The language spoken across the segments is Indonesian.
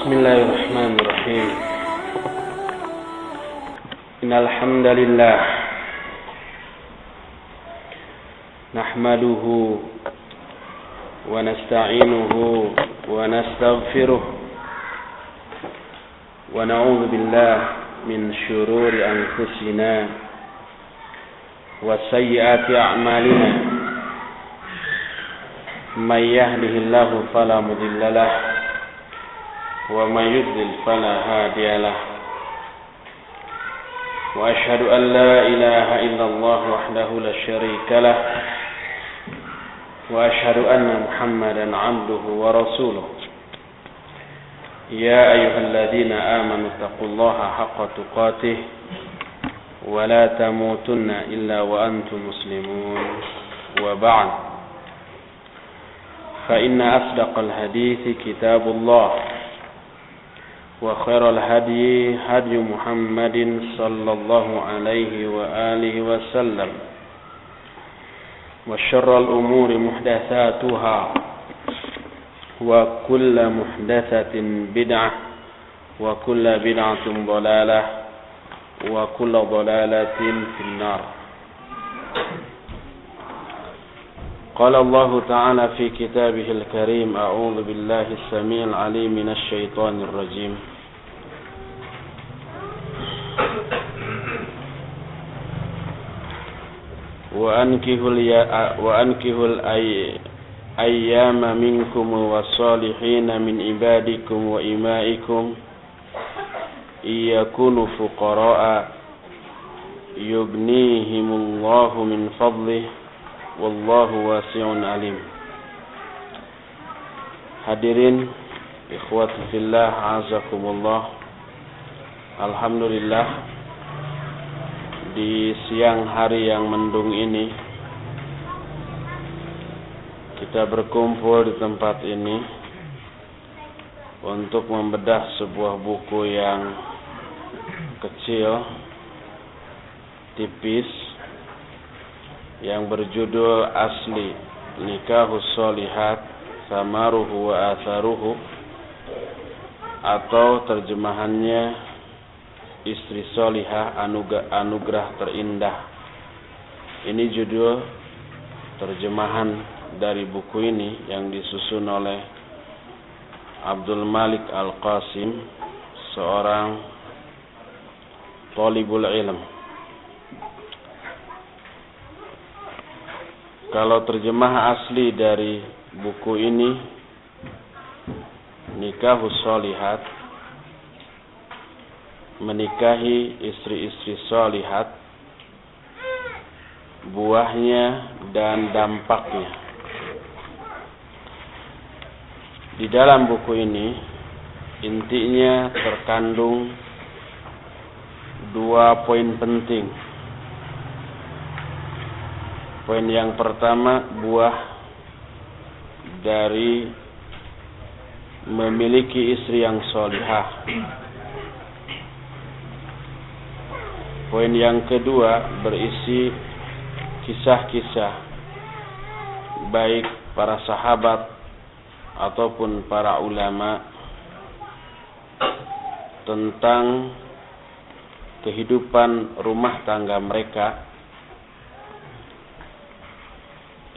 Bismillahirrahmanirrahim. Innal hamdalillah nahmaduhu wa nasta'inuhu wa nastaghfiruh wa na'udzu billahi min shururi anfusina wa sayyiati a'malina. May yahdihillahu fala mudilla lahu wa may yudlil fala hadiya lahu. Wa asyhadu an la ilaha illallah wahdahu la syarika lah wa asyhadu anna Muhammadan 'abduhu wa rasuluh. Ya ayyuhalladzina amanu taqullaha haqqa tuqatih wa la tamutunna illa wa antum muslimun. Wa ba'd. Fa inna asdaqal hadithi kitabullah wa khairal hadyi hadyu Muhammadin sallallahu alaihi wa alihi wa sallam wa syarral umuri muhdatsatuha wa kullu muhdatsatin bid'ah wa kullu bid'atin dhalalah wa kullu dhalalatin finnar. قال الله تعالى في كتابه الكريم أعوذ بالله السميع العليم من الشيطان الرجيم وأنكحوا الأيام منكم والصالحين من عبادكم وإمائكم إن يكونوا فقراء يغنيهم الله من فضله wallahu wasi'un alim. Hadirin ikhwati fillah, azakumullah. Alhamdulillah, di siang hari yang mendung ini kita berkumpul di tempat ini untuk membedah sebuah buku yang kecil, tipis, yang berjudul Asli Nikahus Sholihat Samaruhu wa Atharuhu, atau terjemahannya Istri Sholihah Anugerah Terindah. Ini judul terjemahan dari buku ini yang disusun oleh Abdul Malik Al-Qasim, seorang thalibul ilm. Kalau terjemah asli dari buku ini, Nikahus Sholihat, menikahi istri-istri sholihat, buahnya dan dampaknya. Di dalam buku ini intinya terkandung 2 poin penting. Poin yang pertama, buah dari memiliki istri yang sholihah. Poin yang kedua berisi kisah-kisah baik para sahabat ataupun para ulama tentang kehidupan rumah tangga mereka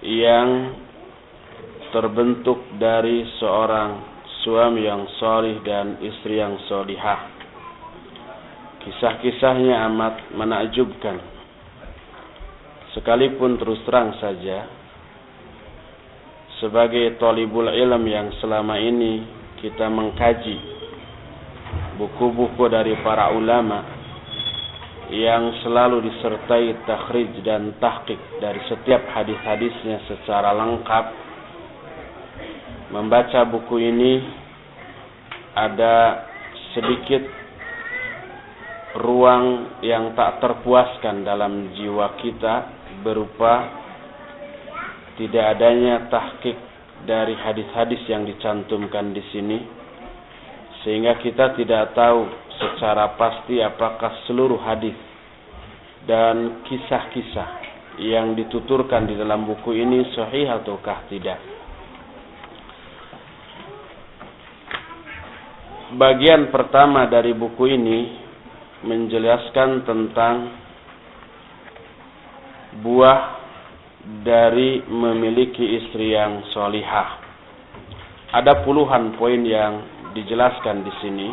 yang terbentuk dari seorang suami yang sholih dan istri yang sholihah. Kisah-kisahnya amat menakjubkan. Sekalipun terus terang saja, sebagai thalibul ilm yang selama ini kita mengkaji buku-buku dari para ulama yang selalu disertai takhrij dan tahqiq dari setiap hadis-hadisnya secara lengkap, membaca buku ini ada sedikit ruang yang tak terpuaskan dalam jiwa kita, berupa tidak adanya tahqiq dari hadis-hadis yang dicantumkan di sini, sehingga kita tidak tahu secara pasti apakah seluruh hadis dan kisah-kisah yang dituturkan di dalam buku ini sahih ataukah tidak. bagian pertama dari buku ini menjelaskan tentang buah dari memiliki istri yang solihah. Ada puluhan poin yang dijelaskan di sini.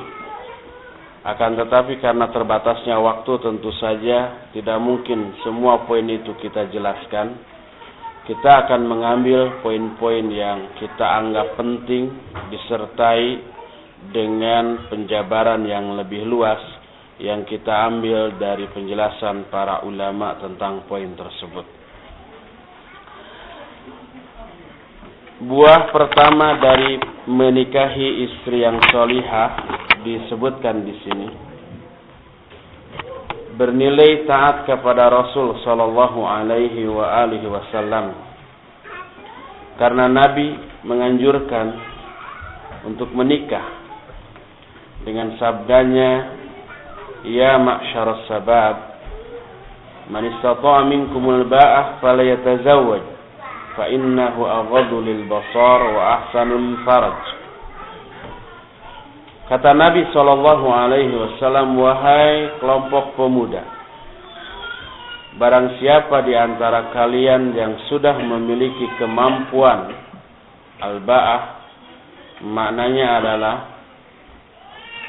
Akan tetapi karena terbatasnya waktu, tentu saja tidak mungkin semua poin itu kita jelaskan. Kita akan mengambil poin-poin yang kita anggap penting disertai dengan penjabaran yang lebih luas yang kita ambil dari penjelasan para ulama tentang poin tersebut. Buah pertama dari menikahi istri yang solihah disebutkan di sini, bernilai taat kepada Rasul sallallahu alaihi wasallam, karena Nabi menganjurkan untuk menikah dengan sabdanya, ya ma'syarus sabab, man istata'a minkumul ba'ah falyatazawwaj fa innahu aghaddu lil basar wa ahsanul faraj. Kata Nabi sallallahu alaihi wasallam, wahai kelompok pemuda, barang siapa di antara kalian yang sudah memiliki kemampuan al-ba'ah, maknanya adalah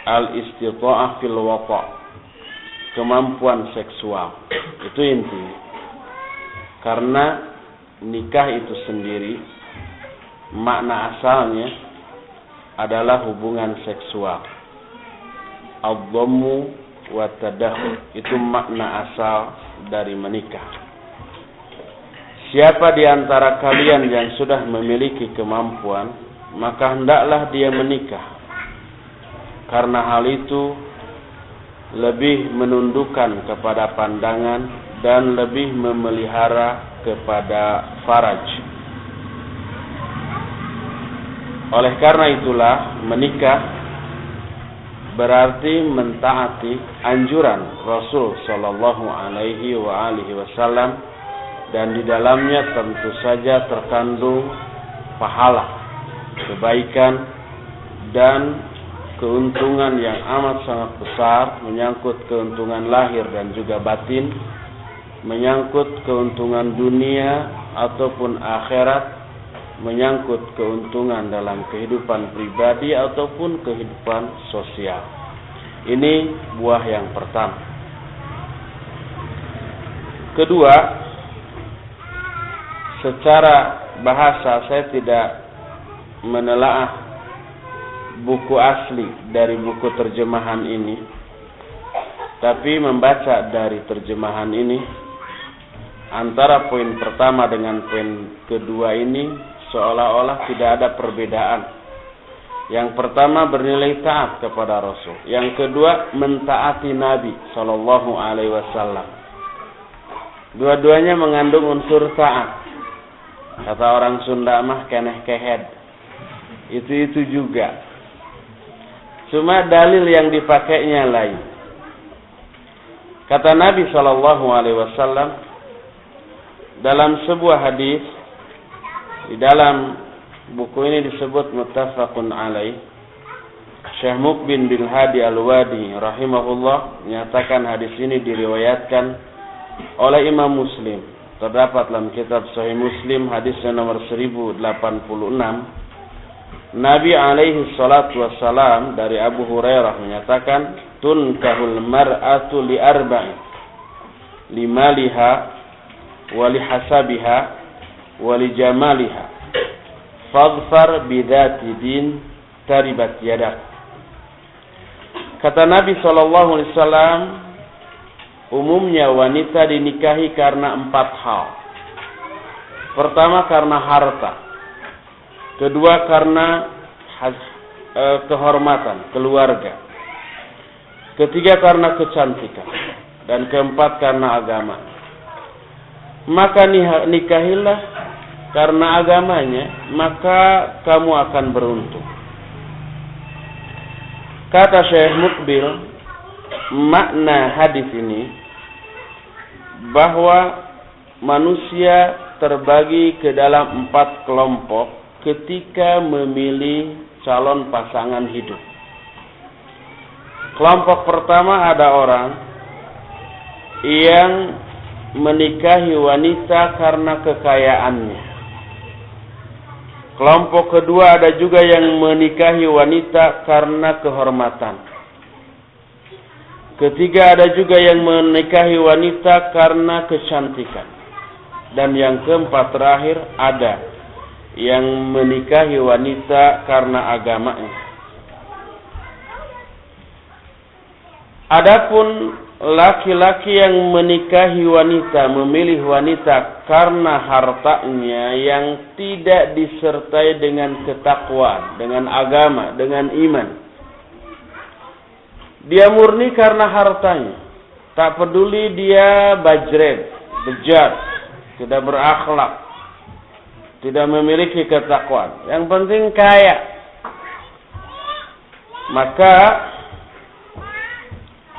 al-istita'ah fil wata', kemampuan seksual. Itu intinya. Karena nikah itu sendiri makna asalnya adalah hubungan seksual. Ad-dhammu wa tadakhul, itu makna asal dari menikah. Siapa di antara kalian yang sudah memiliki kemampuan, maka hendaklah dia menikah. Karena hal itu lebih menundukkan kepada pandangan dan lebih memelihara kepada faraj. Oleh karena itulah menikah berarti mentaati anjuran Rasul sallallahu alaihi wasallam, dan di dalamnya tentu saja terkandung pahala, kebaikan dan keuntungan yang amat sangat besar, menyangkut keuntungan lahir dan juga batin, menyangkut keuntungan dunia ataupun akhirat, menyangkut keuntungan dalam kehidupan pribadi ataupun kehidupan sosial. Ini buah yang pertama. Kedua, secara bahasa saya tidak menelaah buku asli dari buku terjemahan ini, tapi membaca dari terjemahan ini, antara poin pertama dengan poin kedua ini seolah-olah tidak ada perbedaan. Yang pertama bernilai taat kepada Rasul, yang kedua mentaati Nabi sallallahu alaihi wasallam. Dua-duanya mengandung unsur taat. Kata orang Sunda mah keneh kehed. Itu juga. Cuma dalil yang dipakainya lain. Kata Nabi sallallahu alaihi wasallam dalam sebuah hadis, di dalam buku ini disebut muttafaqun alaih. Syekh Muqbil bin Hadi Al-Wadi rahimahullah menyatakan hadis ini diriwayatkan oleh Imam Muslim. Terdapat dalam kitab Sahih Muslim hadisnya nomor 1086. Nabi alaihi salatu wassalam dari Abu Hurairah menyatakan, tunkahul mar'atu li arba'in, limaliha wa lihasabiha wali jamaliha fadfar bidati din taribat yadak. Kata Nabi SAW, umumnya wanita dinikahi karena 4 hal. Pertama karena harta, kedua karena kehormatan keluarga, ketiga karena kecantikan, dan keempat karena agama. Maka nikahilah karena agamanya, maka kamu akan beruntung. Kata Syekh Muqbil, makna hadis ini bahwa manusia terbagi ke dalam 4 kelompok ketika memilih calon pasangan hidup. Kelompok pertama ada orang yang menikahi wanita karena kekayaannya. Kelompok kedua ada juga yang menikahi wanita karena kehormatan. Ketiga ada juga yang menikahi wanita karena kecantikan. Dan yang keempat terakhir ada yang menikahi wanita karena agamanya. Adapun laki-laki yang menikahi wanita, memilih wanita karena hartanya yang tidak disertai dengan ketakwaan, dengan agama, dengan iman. Dia murni karena hartanya. Tak peduli dia bajret, bejat, tidak berakhlak, tidak memiliki ketakwaan. Yang penting kaya. Maka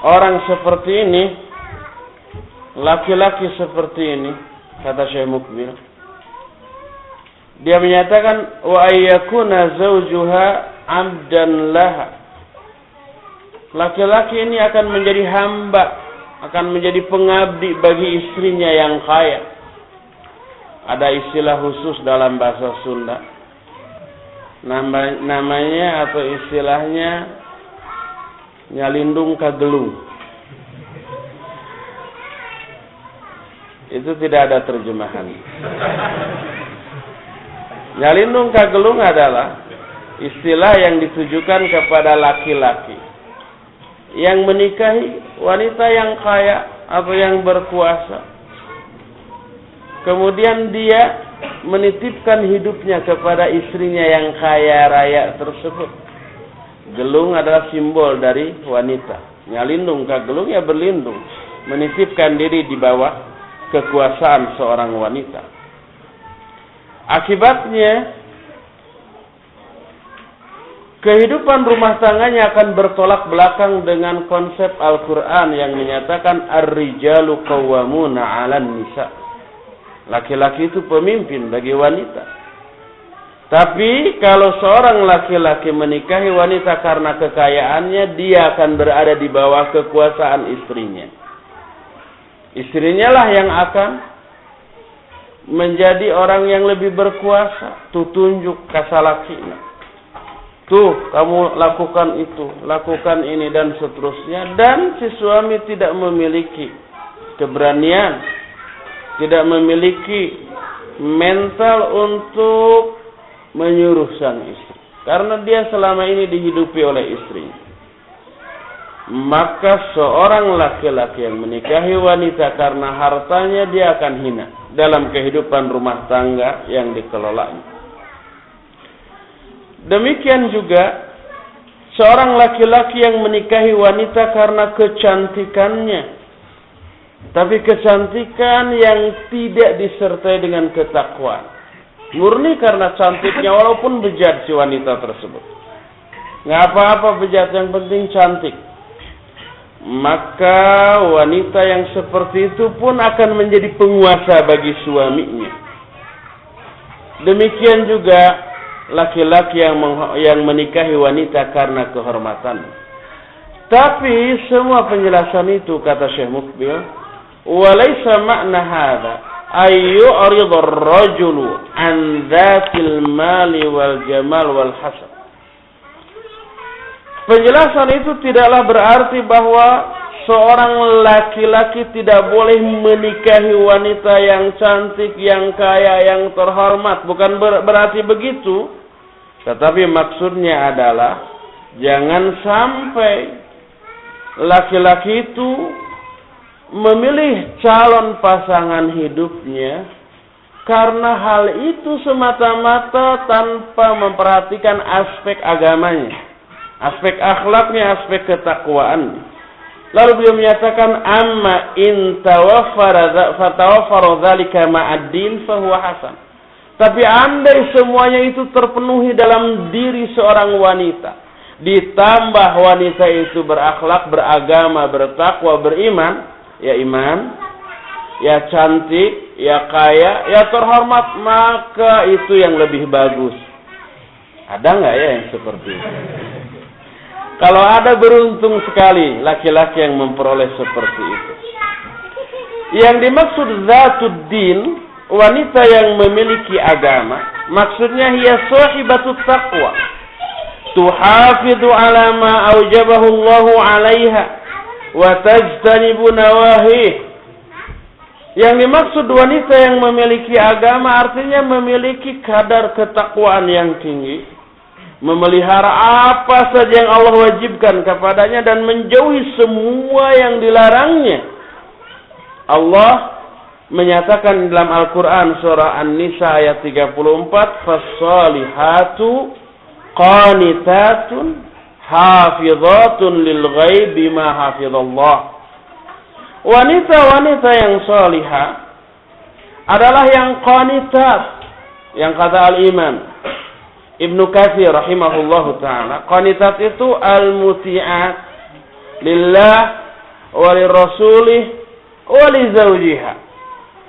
orang seperti ini, laki-laki seperti ini, kata Syekh Mukbil, dia menyatakan wa ayyakuna zawjuha 'abdan laha. Laki-laki ini akan menjadi hamba, akan menjadi pengabdi bagi istrinya yang kaya. Ada istilah khusus dalam bahasa Sunda. Namanya atau istilahnya nyalindung kagelung. Itu tidak ada terjemahan. Nyalindung kagelung adalah istilah yang ditujukan kepada laki-laki yang menikahi wanita yang kaya atau yang berkuasa. Kemudian dia menitipkan hidupnya kepada istrinya yang kaya raya tersebut. Gelung adalah simbol dari wanita. Nyalindung kagelung ya berlindung, menitipkan diri di bawah kekuasaan seorang wanita. Akibatnya kehidupan rumah tangganya akan bertolak belakang dengan konsep Al-Quran yang menyatakan ar-rijalu qawwamuna 'alan nisa. Laki-laki itu pemimpin bagi wanita. Tapi kalau seorang laki-laki menikahi wanita karena kekayaannya, dia akan berada di bawah kekuasaan istrinya. Istrinya lah yang akan menjadi orang yang lebih berkuasa. Tuh tunjuk kasalakina. Tuh, kamu lakukan itu, lakukan ini, dan seterusnya. Dan si suami tidak memiliki keberanian, tidak memiliki mental untuk menyuruh sang istri. Karena dia selama ini dihidupi oleh istrinya. Maka seorang laki-laki yang menikahi wanita karena hartanya, dia akan hina dalam kehidupan rumah tangga yang dikelolanya. Demikian juga seorang laki-laki yang menikahi wanita karena kecantikannya, tapi kecantikan yang tidak disertai dengan ketakwaan. Murni karena cantiknya, walaupun bejat si wanita tersebut. Nggak apa-apa bejat, yang penting cantik. Maka wanita yang seperti itu pun akan menjadi penguasa bagi suaminya. Demikian juga laki-laki yang menikahi wanita karena kehormatan. Tapi semua penjelasan itu, kata Syekh Mukbil, walaysa makna hadza ayyu'ridu ar-rajulu an dzatil mali wal jamal wal hasab. Penjelasan itu tidaklah berarti bahwa seorang laki-laki tidak boleh menikahi wanita yang cantik, yang kaya, yang terhormat. Bukan berarti begitu. Tetapi maksudnya adalah jangan sampai laki-laki itu memilih calon pasangan hidupnya karena hal itu semata-mata tanpa memperhatikan aspek agamanya, aspek akhlaknya, aspek ketakwaan. Lalu beliau menyatakan amma in tawaffara dzalika ma'ad-din fa huwa hasan. Tapi andai semuanya itu terpenuhi dalam diri seorang wanita, ditambah wanita itu berakhlak, beragama, bertakwa, beriman, ya iman, ya cantik, ya kaya, ya terhormat, maka itu yang lebih bagus. Ada nggak ya yang seperti itu? Kalau ada beruntung sekali laki-laki yang memperoleh seperti itu. Yang dimaksud zatuddin, wanita yang memiliki agama, maksudnya hiya sahibatut taqwa. Tuhafidhu ala ma aujabahu Allahu 'alaiha wa tajtanibu nawahih. Yang dimaksud wanita yang memiliki agama artinya memiliki kadar ketakwaan yang tinggi, memelihara apa saja yang Allah wajibkan kepadanya dan menjauhi semua yang dilarangnya. Allah menyatakan dalam Al-Quran surah An-Nisa ayat 34, "Fas-salihatu qanitatun hafizatun lil ghaibi ma hafizallah." Wanita-wanita yang salihah adalah yang qanitat, yang kata Al-Imam Ibnu Katsir rahimahullahu ta'ala, qanitat itu al-muti'at lillah wa lirasulih wa li zawjiha.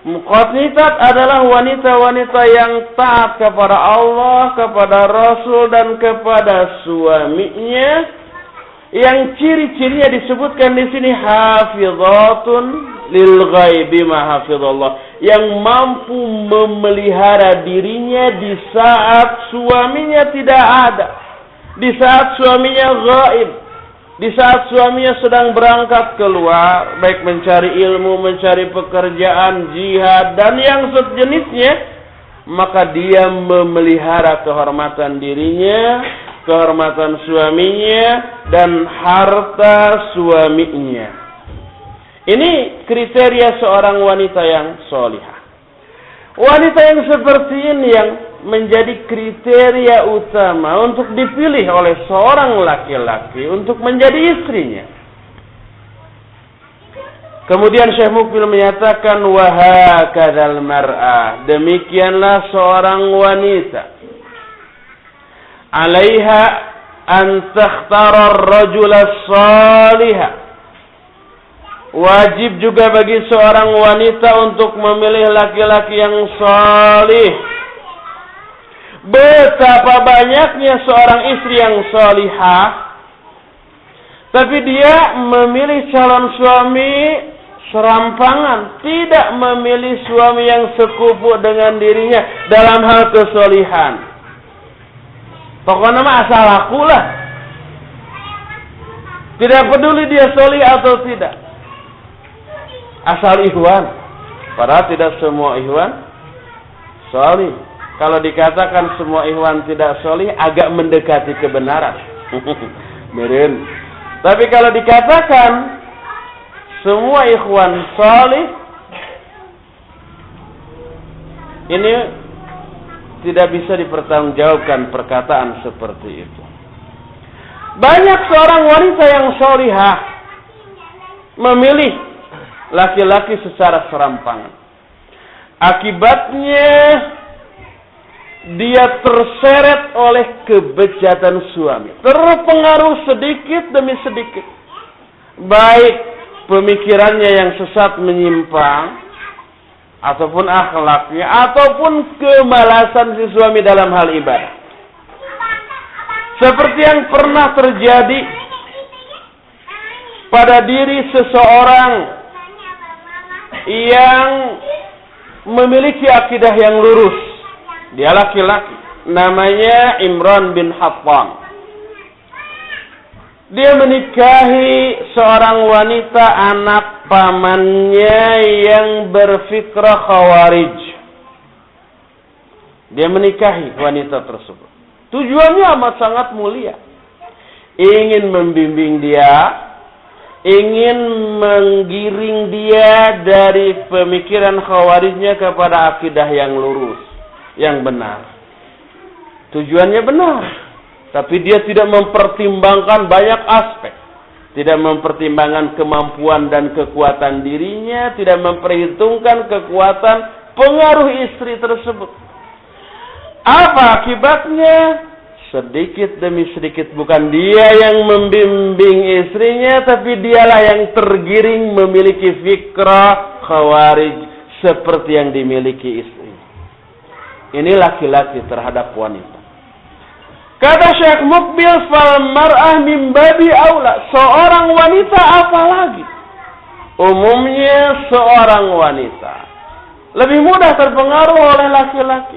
Qanitat adalah wanita-wanita yang taat kepada Allah, kepada Rasul dan kepada suaminya. Yang ciri-cirinya disebutkan di sini hafizatun lil ghaibi ma hafizallah, yang mampu memelihara dirinya di saat suaminya tidak ada, di saat suaminya ghaib, di saat suaminya sedang berangkat keluar, baik mencari ilmu, mencari pekerjaan, jihad dan yang sejenisnya, maka dia memelihara kehormatan dirinya, kehormatan suaminya dan harta suaminya. Ini kriteria seorang wanita yang solihah. Wanita yang seperti ini yang menjadi kriteria utama untuk dipilih oleh seorang laki-laki untuk menjadi istrinya. Kemudian Syekh Mukbil menyatakan wa hakadzal mar'ah, demikianlah seorang wanita, alaiha an takhtara ar-rajula as-salihah, wajib juga bagi seorang wanita untuk memilih laki-laki yang salih. Betapa banyaknya seorang istri yang salihah, tapi dia memilih calon suami serampangan, tidak memilih suami yang sekufu dengan dirinya dalam hal kesolihan. Pokoknya mah asal akulah. Tidak peduli dia solih atau tidak. Asal ihwan. Padahal tidak semua ihwan solih. Kalau dikatakan semua ihwan tidak solih, agak mendekati kebenaran. Meren. Tapi kalau dikatakan semua ikhwan solih, ini tidak bisa dipertanggungjawabkan perkataan seperti itu. Banyak seorang wanita yang solihah memilih laki-laki secara serampangan. Akibatnya dia terseret oleh kebejatan suami, terpengaruh sedikit demi sedikit, baik pemikirannya yang sesat menyimpang, ataupun akhlaknya, ataupun kemalasan si suami dalam hal ibadah. Seperti yang pernah terjadi pada diri seseorang yang memiliki akidah yang lurus. Dia laki-laki, namanya Imran bin Hattan. Dia menikahi seorang wanita anak pamannya yang berfikrah khawarij. Dia menikahi wanita tersebut. Tujuannya amat sangat mulia. Ingin membimbing dia, ingin menggiring dia dari pemikiran khawarijnya kepada akidah yang lurus, yang benar. Tujuannya benar. Tapi dia tidak mempertimbangkan banyak aspek. Tidak mempertimbangkan kemampuan dan kekuatan dirinya. Tidak memperhitungkan kekuatan pengaruh istri tersebut. Apa akibatnya? Sedikit demi sedikit bukan dia yang membimbing istrinya, tapi dialah yang tergiring memiliki fikrah khawarij seperti yang dimiliki istri. Ini laki-laki terhadap wanita. Kata Syekh Mukbil, fal mar'ah min babi aula. Seorang wanita apalagi? Umumnya seorang wanita lebih mudah terpengaruh oleh laki-laki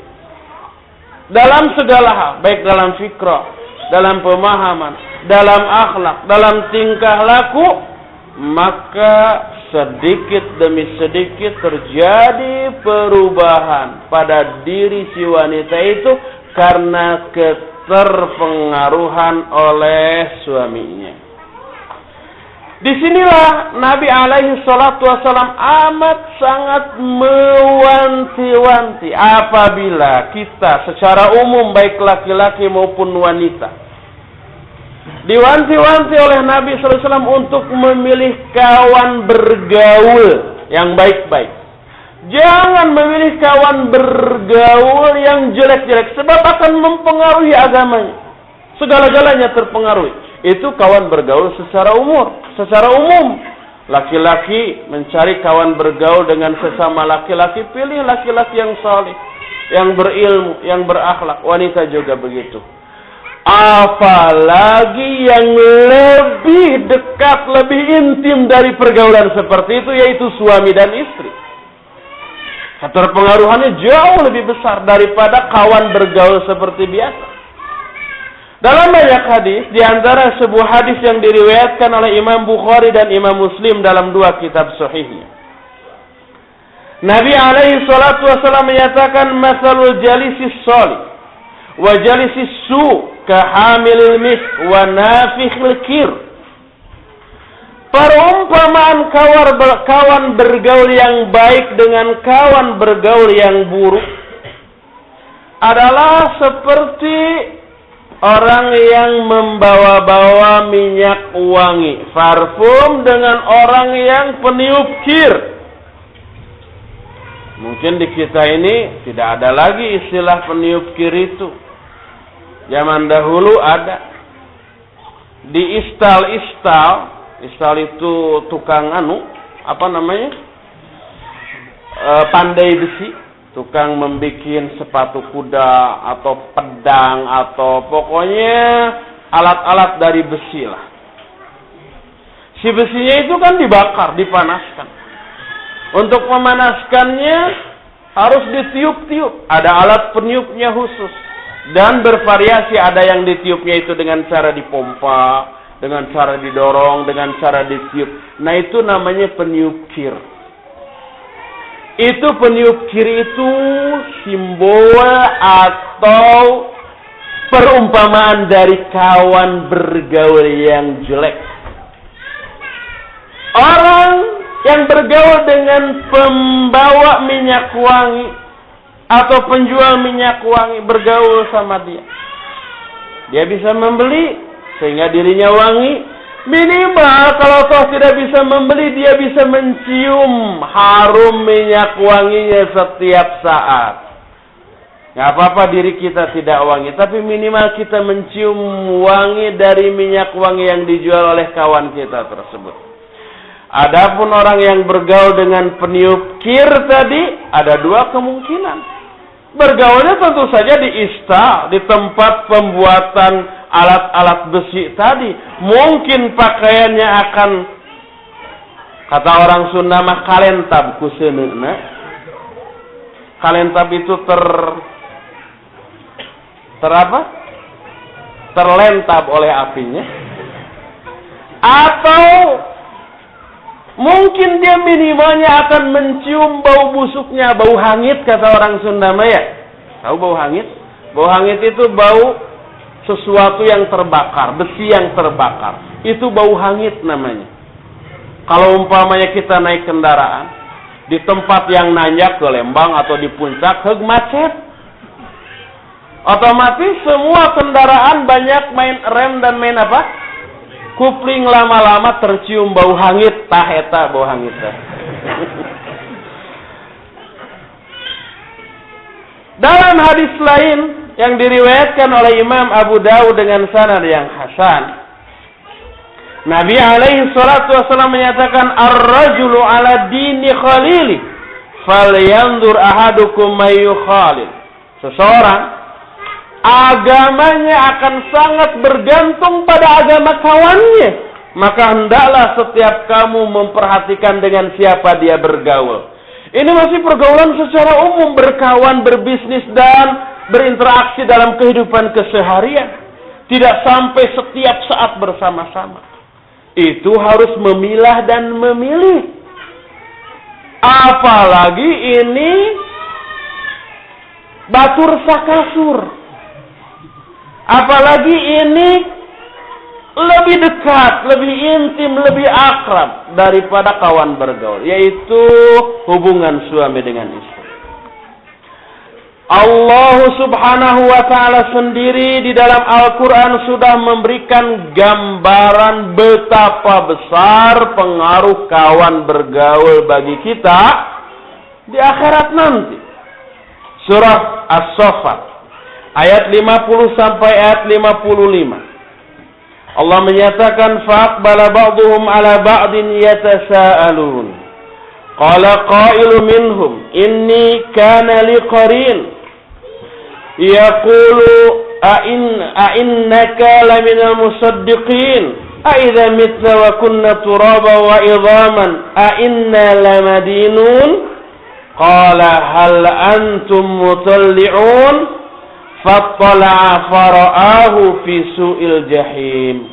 dalam segala hal, baik dalam fikrah, dalam pemahaman, dalam akhlak, dalam tingkah laku, maka sedikit demi sedikit terjadi perubahan pada diri si wanita itu karena keterpengaruhan oleh suaminya. Disinilah Nabi alaihi salatu wasalam amat sangat mewanti-wanti apabila kita secara umum baik laki-laki maupun wanita diwanti-wanti oleh Nabi sallallahu alaihi wasallam untuk memilih kawan bergaul yang baik-baik. Jangan memilih kawan bergaul yang jelek-jelek sebab akan mempengaruhi agamanya. Segala-galanya terpengaruhi. Itu kawan bergaul secara umum. Laki-laki mencari kawan bergaul dengan sesama laki-laki, pilih laki-laki yang saleh, yang berilmu, yang berakhlak. Wanita juga begitu. Apalagi yang lebih dekat, lebih intim dari pergaulan seperti itu, yaitu suami dan istri. Keterpengaruhannya jauh lebih besar daripada kawan bergaul seperti biasa. Dalam banyak hadis, di antara sebuah hadis yang diriwayatkan oleh Imam Bukhari dan Imam Muslim dalam dua kitab sahihnya. Nabi alaihi salatu wasallam menyatakan, "Masalul jalisis salih wa jalisis su kahamilil misk wa nafikhil kir." Perumpamaan kawan bergaul yang baik dengan kawan bergaul yang buruk adalah seperti orang yang membawa-bawa minyak wangi, parfum, dengan orang yang peniup kir. Mungkin di kita ini tidak ada lagi istilah peniup kir itu. Zaman dahulu ada. Di istal itu tukang pandai besi. Tukang membikin sepatu kuda atau pedang atau pokoknya alat-alat dari besi lah. Si besinya itu kan dibakar, dipanaskan. Untuk memanaskannya harus ditiup-tiup. Ada alat peniupnya khusus. Dan bervariasi, ada yang ditiupnya itu dengan cara dipompa, dengan cara didorong, dengan cara ditiup. Nah itu namanya peniup kir. Itu peniup kir itu simbol atau perumpamaan dari kawan bergaul yang jelek. Orang yang bergaul dengan pembawa minyak wangi atau penjual minyak wangi, bergaul sama dia. Dia bisa membeli sehingga dirinya wangi. Minimal kalau toh tidak bisa membeli, dia bisa mencium harum minyak wanginya setiap saat. Nggak apa-apa diri kita tidak wangi, tapi minimal kita mencium wangi dari minyak wangi yang dijual oleh kawan kita tersebut. Adapun orang yang bergaul dengan peniup kir tadi, ada dua kemungkinan. Bergaulnya tentu saja di istal, di tempat pembuatan alat-alat besi tadi. Mungkin pakaiannya akan, kata orang Sunda mah, kalentab kuseunna. Kalentab itu terlentab oleh apinya. Atau mungkin dia minimalnya akan mencium bau busuknya, bau hangit, kata orang Sunda mah ya. Tahu bau hangit? Bau hangit itu bau sesuatu yang terbakar, besi yang terbakar. Itu bau hangit namanya. Kalau umpamanya kita naik kendaraan di tempat yang nanjak ke Lembang atau di puncak, macet. Otomatis semua kendaraan banyak main rem dan main kupling, lama-lama tercium bau hangit, tah eta bau hangit teh. Dalam hadis lain yang diriwayatkan oleh Imam Abu Dawud dengan sanad yang hasan, Nabi alaihi salatu wasallam menyatakan, "Ar-rajulu ala dini khalili, falyanzur ahadukum may yukhalil." Seseorang agamanya akan sangat bergantung pada agama kawannya. Maka hendaklah setiap kamu memperhatikan dengan siapa dia bergaul. Ini masih pergaulan secara umum, berkawan, berbisnis, dan berinteraksi dalam kehidupan keseharian. Tidak sampai setiap saat bersama-sama. Itu harus memilah dan memilih. Apalagi ini batur sakasur. Apalagi ini lebih dekat, lebih intim, lebih akrab daripada kawan bergaul, yaitu hubungan suami dengan istri. Allah Subhanahu wa ta'ala sendiri di dalam Al-Quran sudah memberikan gambaran betapa besar pengaruh kawan bergaul bagi kita di akhirat nanti. Surah As-Saffat ayat 50 sampai ayat 55. Allah menyatakan faqbala ba'duhum ala ba'din yatasaalun. Qala qailu minhum inni kana li qarin yaqulu a'innaka laminal musaddiqin a idza mitna wa kunna turaba wa idhaman a inna lamadinun qala hal antum mutalli'un fattala'a fara'ahu fi su'il jahim.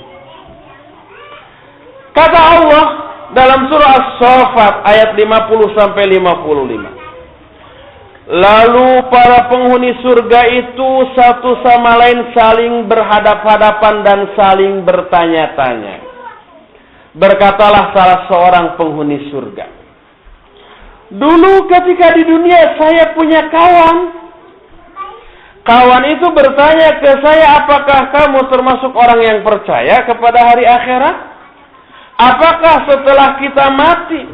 Kata Allah dalam surah As-Saffat ayat 50 sampai 55. Lalu para penghuni surga itu satu sama lain saling berhadap-hadapan dan saling bertanya-tanya. Berkatalah salah seorang penghuni surga, dulu ketika di dunia saya punya kawan. Kawan itu bertanya ke saya, apakah kamu termasuk orang yang percaya kepada hari akhirat? Apakah setelah kita mati,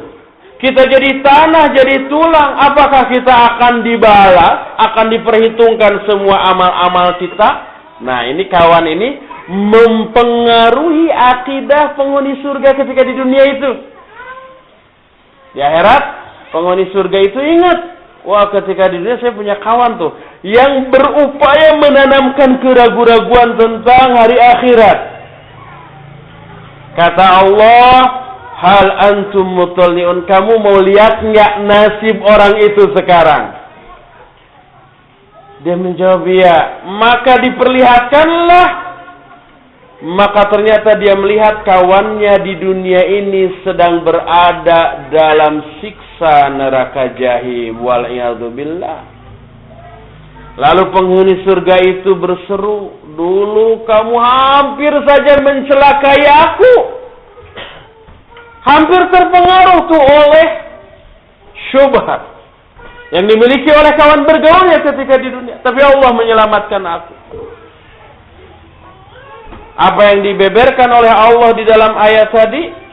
kita jadi tanah, jadi tulang, apakah kita akan dibalas, akan diperhitungkan semua amal-amal kita? Nah, ini kawan ini mempengaruhi akidah penghuni surga ketika di dunia itu. Di akhirat, penghuni surga itu ingat, wah ketika di dunia saya punya kawan tuh, yang berupaya menanamkan keraguan-raguan tentang hari akhirat. Kata Allah, hal antum mutalli'un, kamu mau lihat nggak nasib orang itu sekarang? Dia menjawab ya. Maka diperlihatkanlah. Maka ternyata dia melihat kawannya di dunia ini sedang berada dalam siksa neraka jahim. Wal'iyadzubillah. Lalu penghuni surga itu berseru, dulu kamu hampir saja mencelakai aku. Hampir terpengaruh tuh oleh syubhat yang dimiliki oleh kawan bergaulnya ketika di dunia. Tapi Allah menyelamatkan aku. Apa yang dibeberkan oleh Allah di dalam ayat tadi?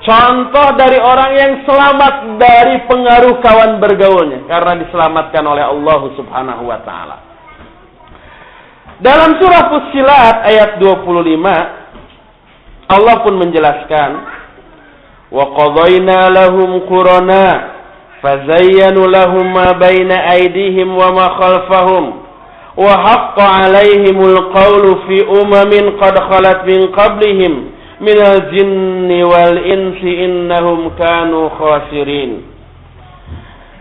Contoh dari orang yang selamat dari pengaruh kawan bergaulnya. Karena diselamatkan oleh Allah Subhanahu wa ta'ala. Dalam surah Fussilat ayat 25, Allah pun menjelaskan, wa qadayna lahum qurana fazayyanu lahum ma baina aydihim wa ma khalfahum wa haqqa 'alaihimul qawlu fi umamin qad khalat min qablihim minal jinni wal insi innahum kanu khasirin.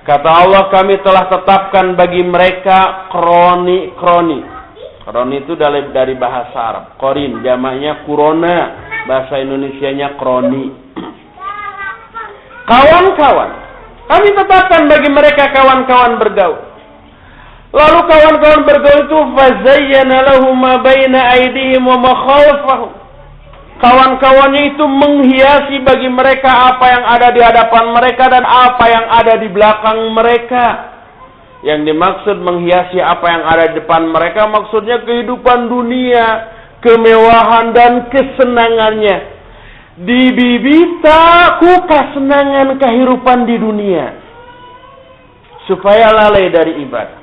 Kata Allah, kami telah tetapkan bagi mereka kroni. Kroni itu dari bahasa Arab. Korin jamaknya kurona, bahasa Indonesianya kroni. Kawan-kawan. Kami tetapkan bagi mereka kawan-kawan bergaul. Lalu kawan-kawan bergaul itu fazayyana lahum ma baina aydihim wa ma khalfahum. Kawan-kawannya itu menghiasi bagi mereka apa yang ada di hadapan mereka dan apa yang ada di belakang mereka. Yang dimaksud menghiasi apa yang ada di depan mereka, maksudnya kehidupan dunia, kemewahan dan kesenangannya. Dibibita ku kesenangan kehidupan di dunia, supaya lalai dari ibadah.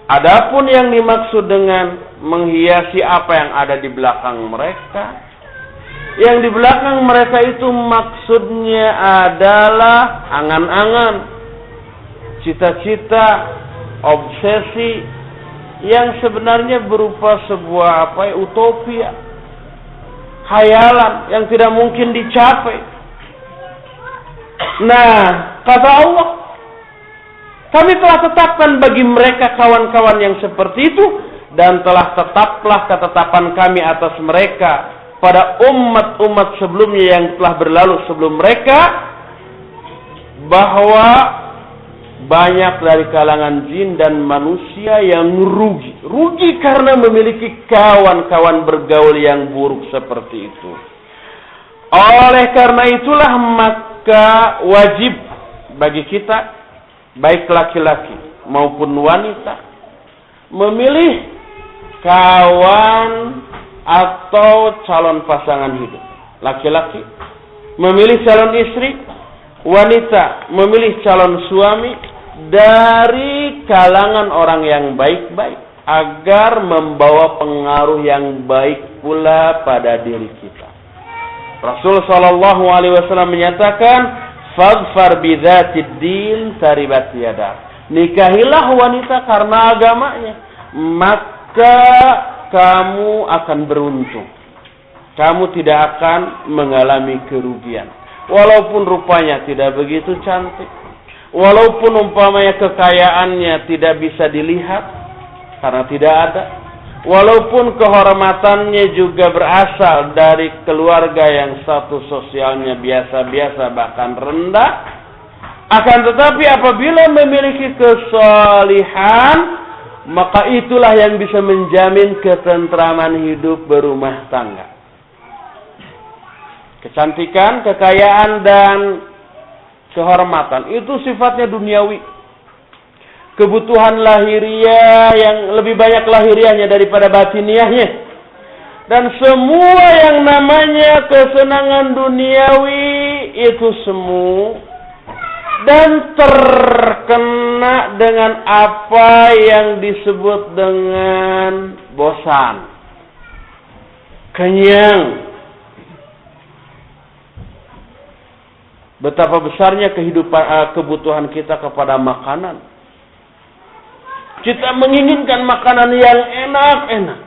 Adapun yang dimaksud dengan menghiasi apa yang ada di belakang mereka, yang di belakang mereka itu maksudnya adalah angan-angan, cita-cita, obsesi yang sebenarnya berupa sebuah utopia, khayalan yang tidak mungkin dicapai. Nah, kata Allah, kami telah tetapkan bagi mereka kawan-kawan yang seperti itu, dan telah tetaplah ketetapan kami atas mereka pada umat-umat sebelumnya yang telah berlalu sebelum mereka, bahwa banyak dari kalangan jin dan manusia yang rugi karena memiliki kawan-kawan bergaul yang buruk seperti itu. Oleh karena itulah maka wajib bagi kita, baik laki-laki maupun wanita, memilih kawan atau calon pasangan hidup. Laki-laki memilih calon istri, wanita memilih calon suami dari kalangan orang yang baik-baik, agar membawa pengaruh yang baik pula pada diri kita. Rasul sallallahu alaihi wasallam menyatakan, "Fadfar bidzatid din taribat yadak." Nikahilah wanita karena agamanya, maka kamu akan beruntung. Kamu tidak akan mengalami kerugian. Walaupun rupanya tidak begitu cantik, walaupun umpamanya kekayaannya tidak bisa dilihat karena tidak ada, walaupun kehormatannya juga berasal dari keluarga yang status sosialnya biasa-biasa bahkan rendah, akan tetapi apabila memiliki kesalihan, maka itulah yang bisa menjamin ketentraman hidup berumah tangga. Kecantikan, kekayaan, dan kehormatan itu sifatnya duniawi. Kebutuhan lahiriah yang lebih banyak lahiriahnya daripada batiniahnya. Dan semua yang namanya kesenangan duniawi itu semu dan terkena dengan apa yang disebut dengan bosan, kenyang. Betapa besarnya kebutuhan kita kepada makanan. Kita menginginkan makanan yang enak-enak.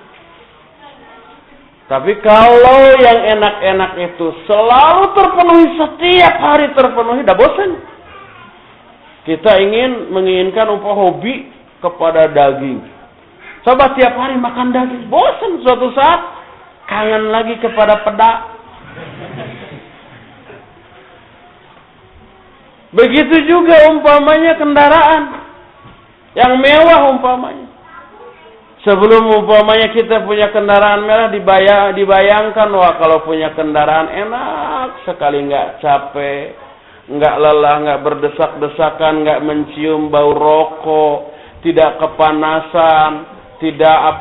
Tapi kalau yang enak-enak itu selalu terpenuhi, setiap hari terpenuhi, dah bosan. Kita menginginkan hobi kepada daging. Coba tiap hari makan daging, bosan. Suatu saat kangen lagi kepada peda. Begitu juga umpamanya kendaraan yang mewah umpamanya. Sebelum umpamanya kita punya kendaraan mewah, dibayangkan, wah kalau punya kendaraan enak sekali, nggak capek, nggak lelah, nggak berdesak-desakan, nggak mencium bau rokok, tidak kepanasan, tidak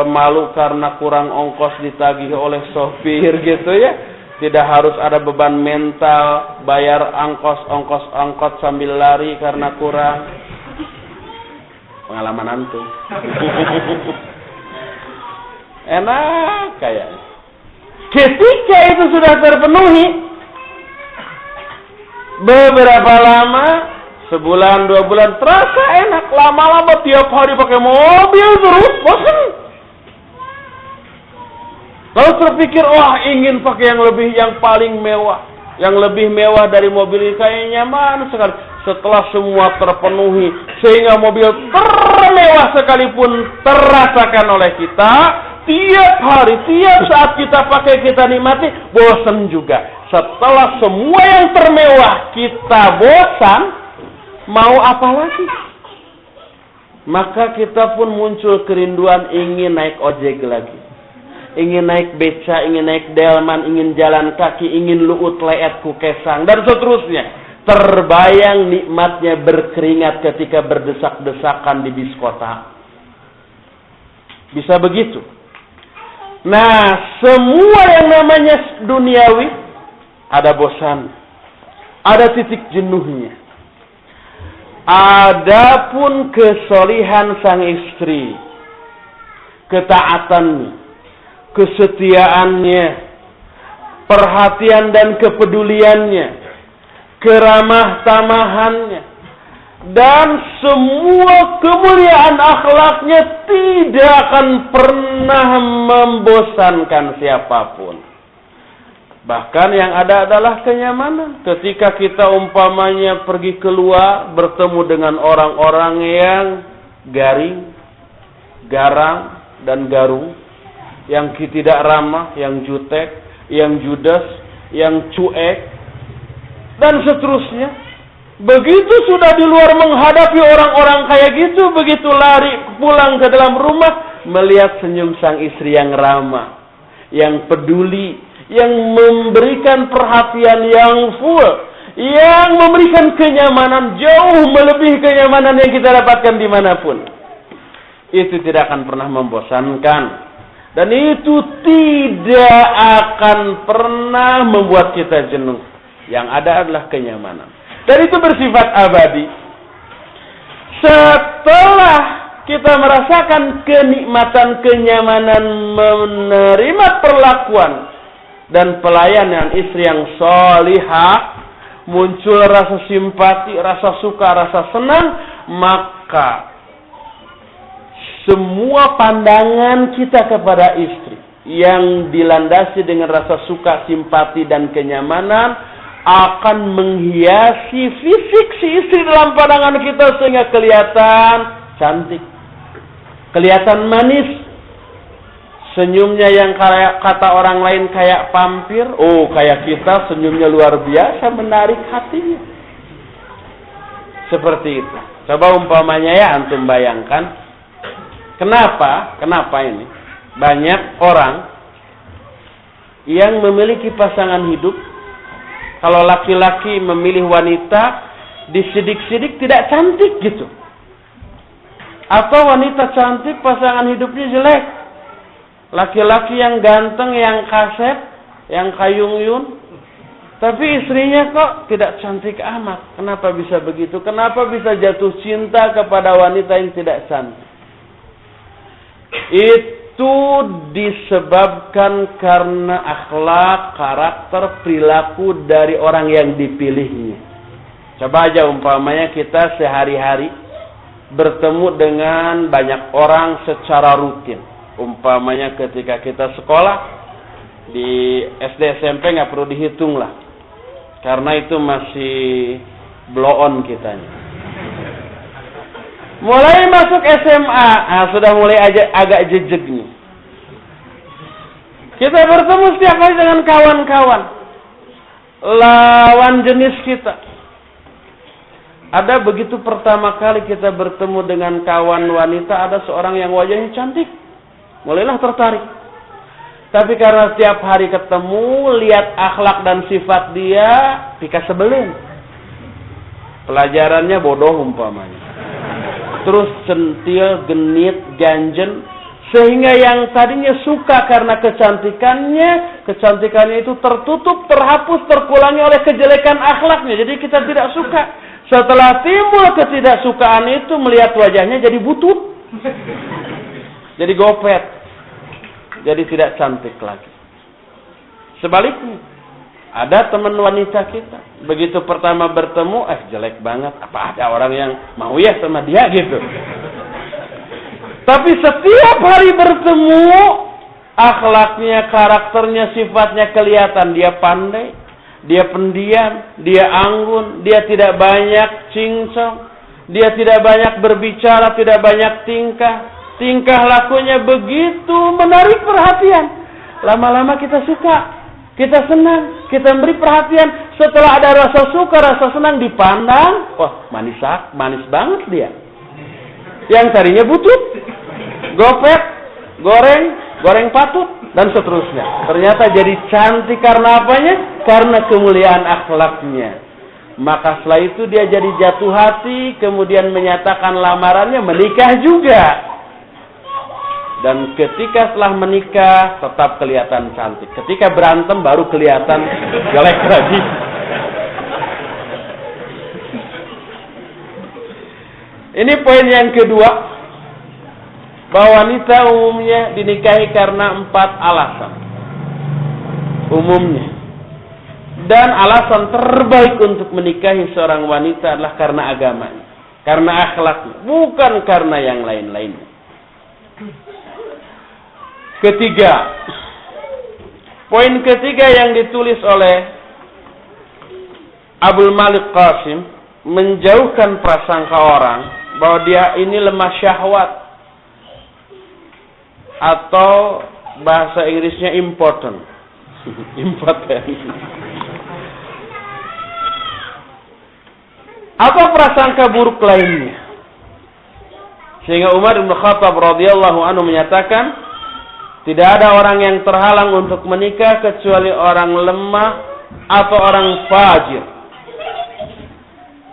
malu karena kurang ongkos ditagih oleh sopir gitu ya. Tidak harus ada beban mental, bayar ongkos angkot sambil lari karena kurang. Pengalaman antum. Enak kayaknya. Ketika itu sudah terpenuhi, beberapa lama, sebulan, 2 bulan, terasa enak. Lama-lama tiap hari pakai mobil terus, bosan. Lalu terpikir, wah ingin pakai yang paling mewah. Yang lebih mewah dari mobil ini, kayaknya nyaman sekali. Setelah semua terpenuhi, sehingga mobil termewah sekalipun terasakan oleh kita, tiap hari, tiap saat kita pakai, kita nikmati, bosan juga. Setelah semua yang termewah kita bosan, mau apa lagi? Maka kita pun muncul kerinduan ingin naik ojek lagi. Ingin naik beca, ingin naik delman, ingin jalan kaki, ingin luut leet kukesang, dan seterusnya. Terbayang nikmatnya berkeringat ketika berdesak-desakan di bis kota. Bisa begitu. Nah, semua yang namanya duniawi, ada bosan, ada titik jenuhnya. Adapun kesolihan sang istri, ketaatannya, kesetiaannya, perhatian dan kepeduliannya, keramah tamahannya, dan semua kemuliaan akhlaknya tidak akan pernah membosankan siapapun. Bahkan yang ada adalah kenyamanan. Ketika kita umpamanya pergi keluar, bertemu dengan orang-orang yang garing, garang, dan garung, yang tidak ramah, yang jutek, yang judes, yang cuek, dan seterusnya. Begitu sudah di luar menghadapi orang-orang kayak gitu, begitu lari pulang ke dalam rumah, melihat senyum sang istri yang ramah, yang peduli, yang memberikan perhatian yang full, yang memberikan kenyamanan jauh melebihi kenyamanan yang kita dapatkan dimanapun. Itu tidak akan pernah membosankan. Dan itu tidak akan pernah membuat kita jenuh. Yang ada adalah kenyamanan. Dan itu bersifat abadi. Setelah kita merasakan kenikmatan, kenyamanan, menerima perlakuan dan pelayanan istri yang salihah, muncul rasa simpati, rasa suka, rasa senang, maka semua pandangan kita kepada istri yang dilandasi dengan rasa suka, simpati, dan kenyamanan akan menghiasi fisik si istri dalam pandangan kita sehingga kelihatan cantik, kelihatan manis. Senyumnya yang kayak kata orang lain kayak vampir, oh kayak kita senyumnya luar biasa, menarik hatinya. Seperti itu. Coba umpamanya ya antum bayangkan, kenapa ini banyak orang yang memiliki pasangan hidup. Kalau laki-laki memilih wanita, disidik-sidik tidak cantik gitu. Atau wanita cantik, pasangan hidupnya jelek. Laki-laki yang ganteng, yang kasep, yang kayung-yung. Tapi istrinya kok tidak cantik amat. Kenapa bisa begitu? Kenapa bisa jatuh cinta kepada wanita yang tidak cantik? Itu disebabkan karena akhlak, karakter, perilaku dari orang yang dipilihnya. Coba aja umpamanya kita sehari-hari bertemu dengan banyak orang secara rutin. Umpamanya ketika kita sekolah di SD SMP nggak perlu dihitung lah, karena itu masih blow on kitanya. Mulai masuk SMA, sudah mulai agak jejeg nih. Kita bertemu setiap hari dengan kawan-kawan, lawan jenis kita. Ada begitu pertama kali kita bertemu dengan kawan wanita, ada seorang yang wajahnya cantik. Mulailah tertarik. Tapi karena setiap hari ketemu, lihat akhlak dan sifat dia, pika sebelin. Pelajarannya bodoh umpamanya. Terus centil, genit, ganjen, sehingga yang tadinya suka karena kecantikannya itu tertutup, terhapus, terkulangi oleh kejelekan akhlaknya. Jadi kita tidak suka. Setelah timbul ketidaksukaan itu, melihat wajahnya jadi butut, jadi gopet, jadi tidak cantik lagi. Sebaliknya, ada teman wanita kita, begitu pertama bertemu, jelek banget. Apa ada orang yang mau ya sama dia gitu? Tapi setiap hari bertemu, akhlaknya, karakternya, sifatnya kelihatan. Dia pandai, dia pendiam, dia anggun, dia tidak banyak cincong, dia tidak banyak berbicara, tidak banyak tingkah. Tingkah lakunya begitu menarik perhatian. Lama-lama kita suka. Kita senang, kita beri perhatian. Setelah ada rasa suka, rasa senang dipandang, wah manis banget dia. Yang tadinya butut, gopet, goreng patut, dan seterusnya. Ternyata jadi cantik karena apanya? Karena kemuliaan akhlaknya. Maka setelah itu dia jadi jatuh hati, kemudian menyatakan lamarannya, menikah juga. Dan ketika setelah menikah tetap kelihatan cantik. Ketika berantem baru kelihatan jelek lagi. Ini poin yang kedua, bahwa wanita umumnya dinikahi karena 4 alasan. Umumnya. Dan alasan terbaik untuk menikahi seorang wanita adalah karena agamanya. karena akhlaknya, bukan karena yang lain-lainnya. Ketiga, poin ketiga yang ditulis oleh Abdul Malik Qasim, menjauhkan prasangka orang bahwa dia ini lemah syahwat, atau bahasa Inggrisnya impotent. Apa prasangka buruk lainnya? Sehingga Umar bin Khattab radhiyallahu anhu menyatakan, tidak ada orang yang terhalang untuk menikah kecuali orang lemah atau orang fajir.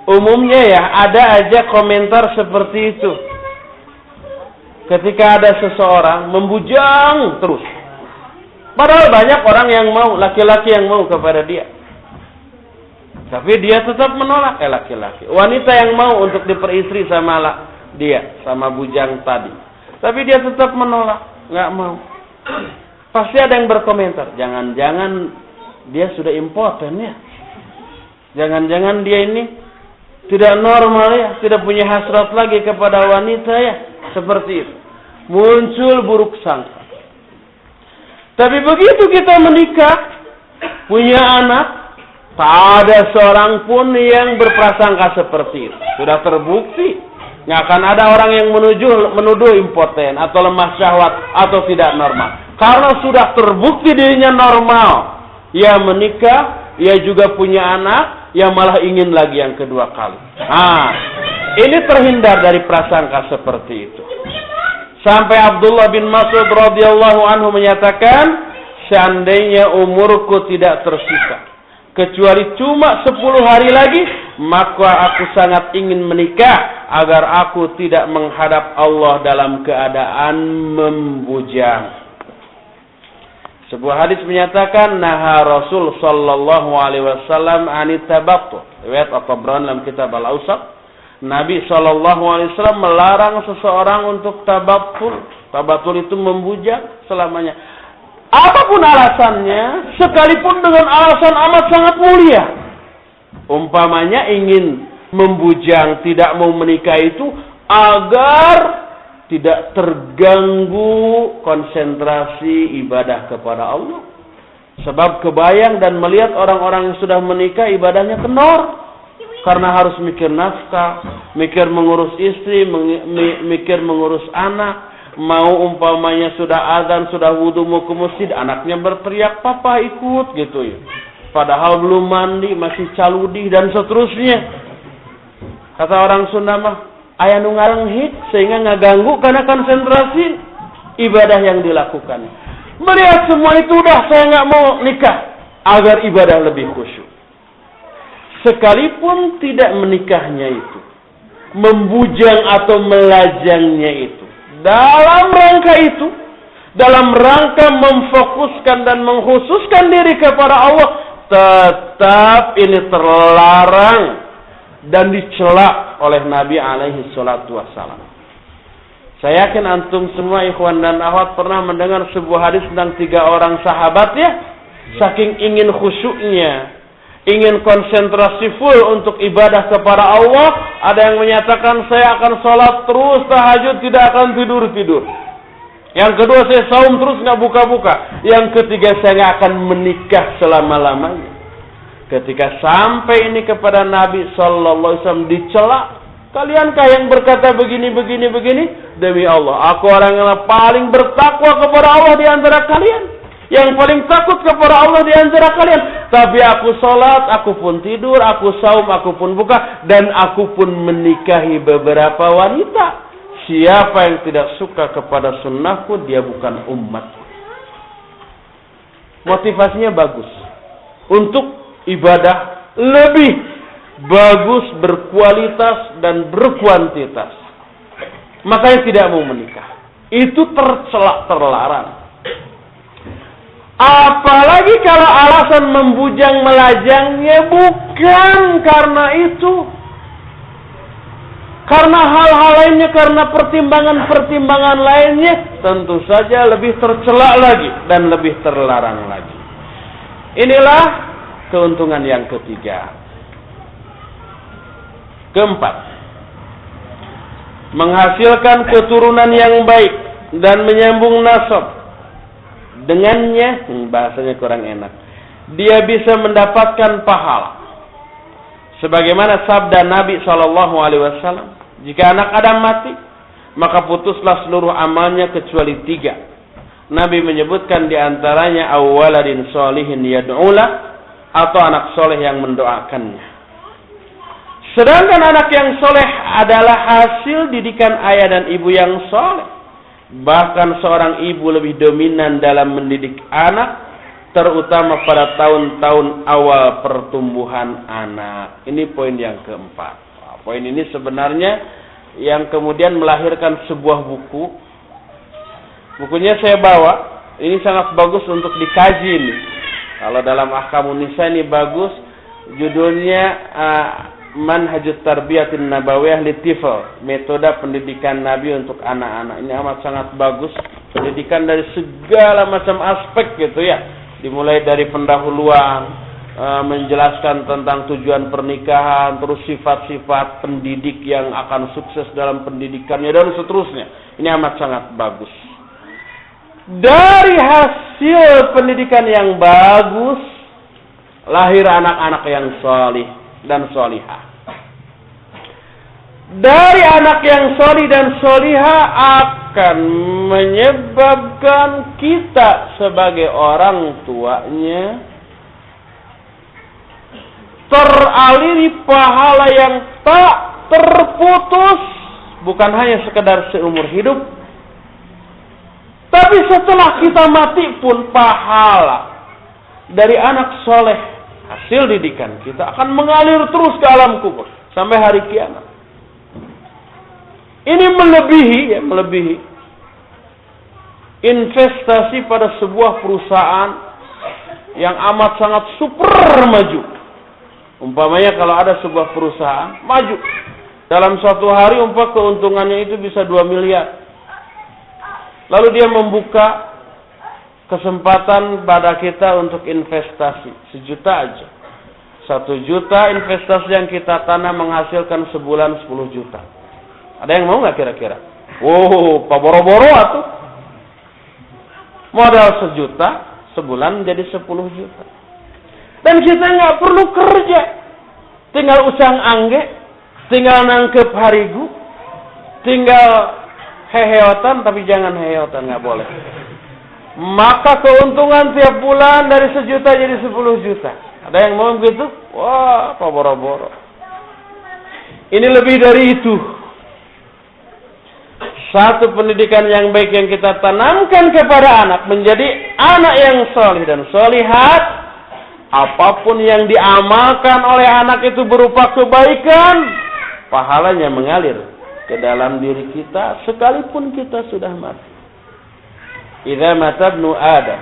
Umumnya ya, ada aja komentar seperti itu. Ketika ada seseorang membujang terus. Padahal banyak orang yang mau, laki-laki yang mau kepada dia. Tapi dia tetap menolak, laki-laki. Wanita yang mau untuk diperistri sama dia, sama bujang tadi. Tapi dia tetap menolak, nggak mau. Pasti ada yang berkomentar, jangan-jangan dia sudah impoten ya. Jangan-jangan dia ini tidak normal ya, tidak punya hasrat lagi kepada wanita ya. Seperti itu. Muncul buruk sangka. Tapi begitu kita menikah, punya anak, tak ada seorang pun yang berprasangka seperti itu. Sudah terbukti. Nggak akan ada orang yang menuduh impoten atau lemah syahwat atau tidak normal. Karena sudah terbukti dirinya normal. Ia menikah, ia juga punya anak, ia malah ingin lagi yang kedua kali. Nah, ini terhindar dari prasangka seperti itu. Sampai Abdullah bin Mas'ud radhiyallahu anhu menyatakan, seandainya umurku tidak tersisa kecuali cuma 10 hari lagi, maka aku sangat ingin menikah agar aku tidak menghadap Allah dalam keadaan membujang. Sebuah hadis menyatakan, naha Rasul sallallahu alaihi wasallam anit tabattul. Riwayat At-Tabrani dalam kitab Al-Awsat. Nabi sallallahu alaihi wasallam melarang seseorang untuk tabattul. Tabattul itu membujang selamanya. Apapun alasannya, sekalipun dengan alasan amat sangat mulia. Umpamanya ingin membujang, tidak mau menikah itu agar tidak terganggu konsentrasi ibadah kepada Allah. Sebab kebayang dan melihat orang-orang yang sudah menikah ibadahnya kendor. Karena harus mikir nafkah, mikir mengurus istri, mikir mengurus anak. Mau umpamanya sudah azan, sudah wudu mau ke masjid, anaknya berteriak, papa ikut gitu ya. Padahal belum mandi, masih caludi dan seterusnya. Kata orang Sunda mah, aya nu ngarenghit sehingga ngaganggu karena konsentrasi ibadah yang dilakukan. Melihat semua itu udah saya nggak mau nikah agar ibadah lebih khusyuk. Sekalipun tidak menikahnya itu, membujang atau melajangnya itu, dalam rangka itu, dalam rangka memfokuskan dan mengkhususkan diri kepada Allah, tetap ini terlarang dan dicela oleh Nabi alaihi salatu wassalam. Saya yakin antum semua ikhwan dan akhwat pernah mendengar sebuah hadis tentang 3 orang sahabat ya. Saking ingin khusyuknya, ingin konsentrasi full untuk ibadah kepada Allah, ada yang menyatakan saya akan sholat terus, tahajud, tidak akan tidur-tidur. Yang kedua, saya saum terus, nggak buka-buka. Yang ketiga, saya nggak akan menikah selama-lamanya. Ketika sampai ini kepada Nabi Sallallahu Alaihi Wasallam dicela, kaliankah yang berkata begini? Demi Allah, aku orang yang paling bertakwa kepada Allah di antara kalian. Yang paling takut kepada Allah di antara kalian. Tapi aku sholat, aku pun tidur, aku saum, aku pun buka. Dan aku pun menikahi beberapa wanita. Siapa yang tidak suka kepada sunnahku, dia bukan umat. Motivasinya bagus. Untuk ibadah lebih bagus, berkualitas dan berkuantitas. Makanya tidak mau menikah. Itu tercela, terlarang. Apalagi kalau alasan membujang melajangnya bukan karena itu. Karena hal-hal lainnya, karena pertimbangan-pertimbangan lainnya, tentu saja lebih tercela lagi dan lebih terlarang lagi. Inilah keuntungan yang ketiga. Keempat, menghasilkan keturunan yang baik dan menyambung nasab. Dengannya, bahasanya kurang enak, dia bisa mendapatkan pahala. Sebagaimana sabda Nabi SAW, jika anak Adam mati, maka putuslah seluruh amalnya kecuali 3. Nabi menyebutkan diantaranya awwaladin sholihin yad'ulah, atau anak soleh yang mendoakannya. Sedangkan anak yang soleh adalah hasil didikan ayah dan ibu yang soleh. Bahkan seorang ibu lebih dominan dalam mendidik anak, terutama pada tahun-tahun awal pertumbuhan anak. Ini poin yang keempat. Nah, poin ini sebenarnya yang kemudian melahirkan sebuah buku. Bukunya saya bawa. Ini sangat bagus untuk dikaji ini. Kalau dalam Ahkamun Nisa ini bagus. Judulnya Manhajut Tarbiyatin Nabawiyah Litifl, metode pendidikan Nabi untuk anak-anak. Ini amat sangat bagus. Pendidikan dari segala macam aspek gitu ya. Dimulai dari pendahuluan, menjelaskan tentang tujuan pernikahan, terus sifat-sifat pendidik yang akan sukses dalam pendidikannya, dan seterusnya. Ini amat sangat bagus. Dari hasil pendidikan yang bagus, lahir anak-anak yang salih dan salihah. Dari anak yang salih dan salihah akan menyebabkan kita sebagai orang tuanya teraliri pahala yang tak terputus, bukan hanya sekedar seumur hidup, tapi setelah kita mati pun pahala dari anak soleh, hasil didikan kita akan mengalir terus ke alam kubur sampai hari kiamat. Ini melebihi investasi pada sebuah perusahaan yang amat sangat super maju. Umpamanya kalau ada sebuah perusahaan maju, dalam satu hari keuntungannya itu bisa 2 miliar. Lalu dia membuka kesempatan pada kita untuk investasi 1 juta aja. 1 juta investasi yang kita tanam menghasilkan sebulan 10 juta. Ada yang mau nggak kira-kira? Pak boro-boro atuh. Modal 1 juta, sebulan jadi 10 juta. Dan kita nggak perlu kerja, tinggal usang angge, tinggal nangkep harigu, tinggal heheotan, tapi jangan heheotan, nggak boleh. Maka keuntungan tiap bulan dari 1 juta jadi 10 juta. Ada yang mau begitu? Wah, Pak boro-boro. Ini lebih dari itu. Satu pendidikan yang baik yang kita tanamkan kepada anak menjadi anak yang soleh dan solihat. Apapun yang diamalkan oleh anak itu berupa kebaikan, pahalanya mengalir ke dalam diri kita sekalipun kita sudah mati. Idza mata ibnu Adam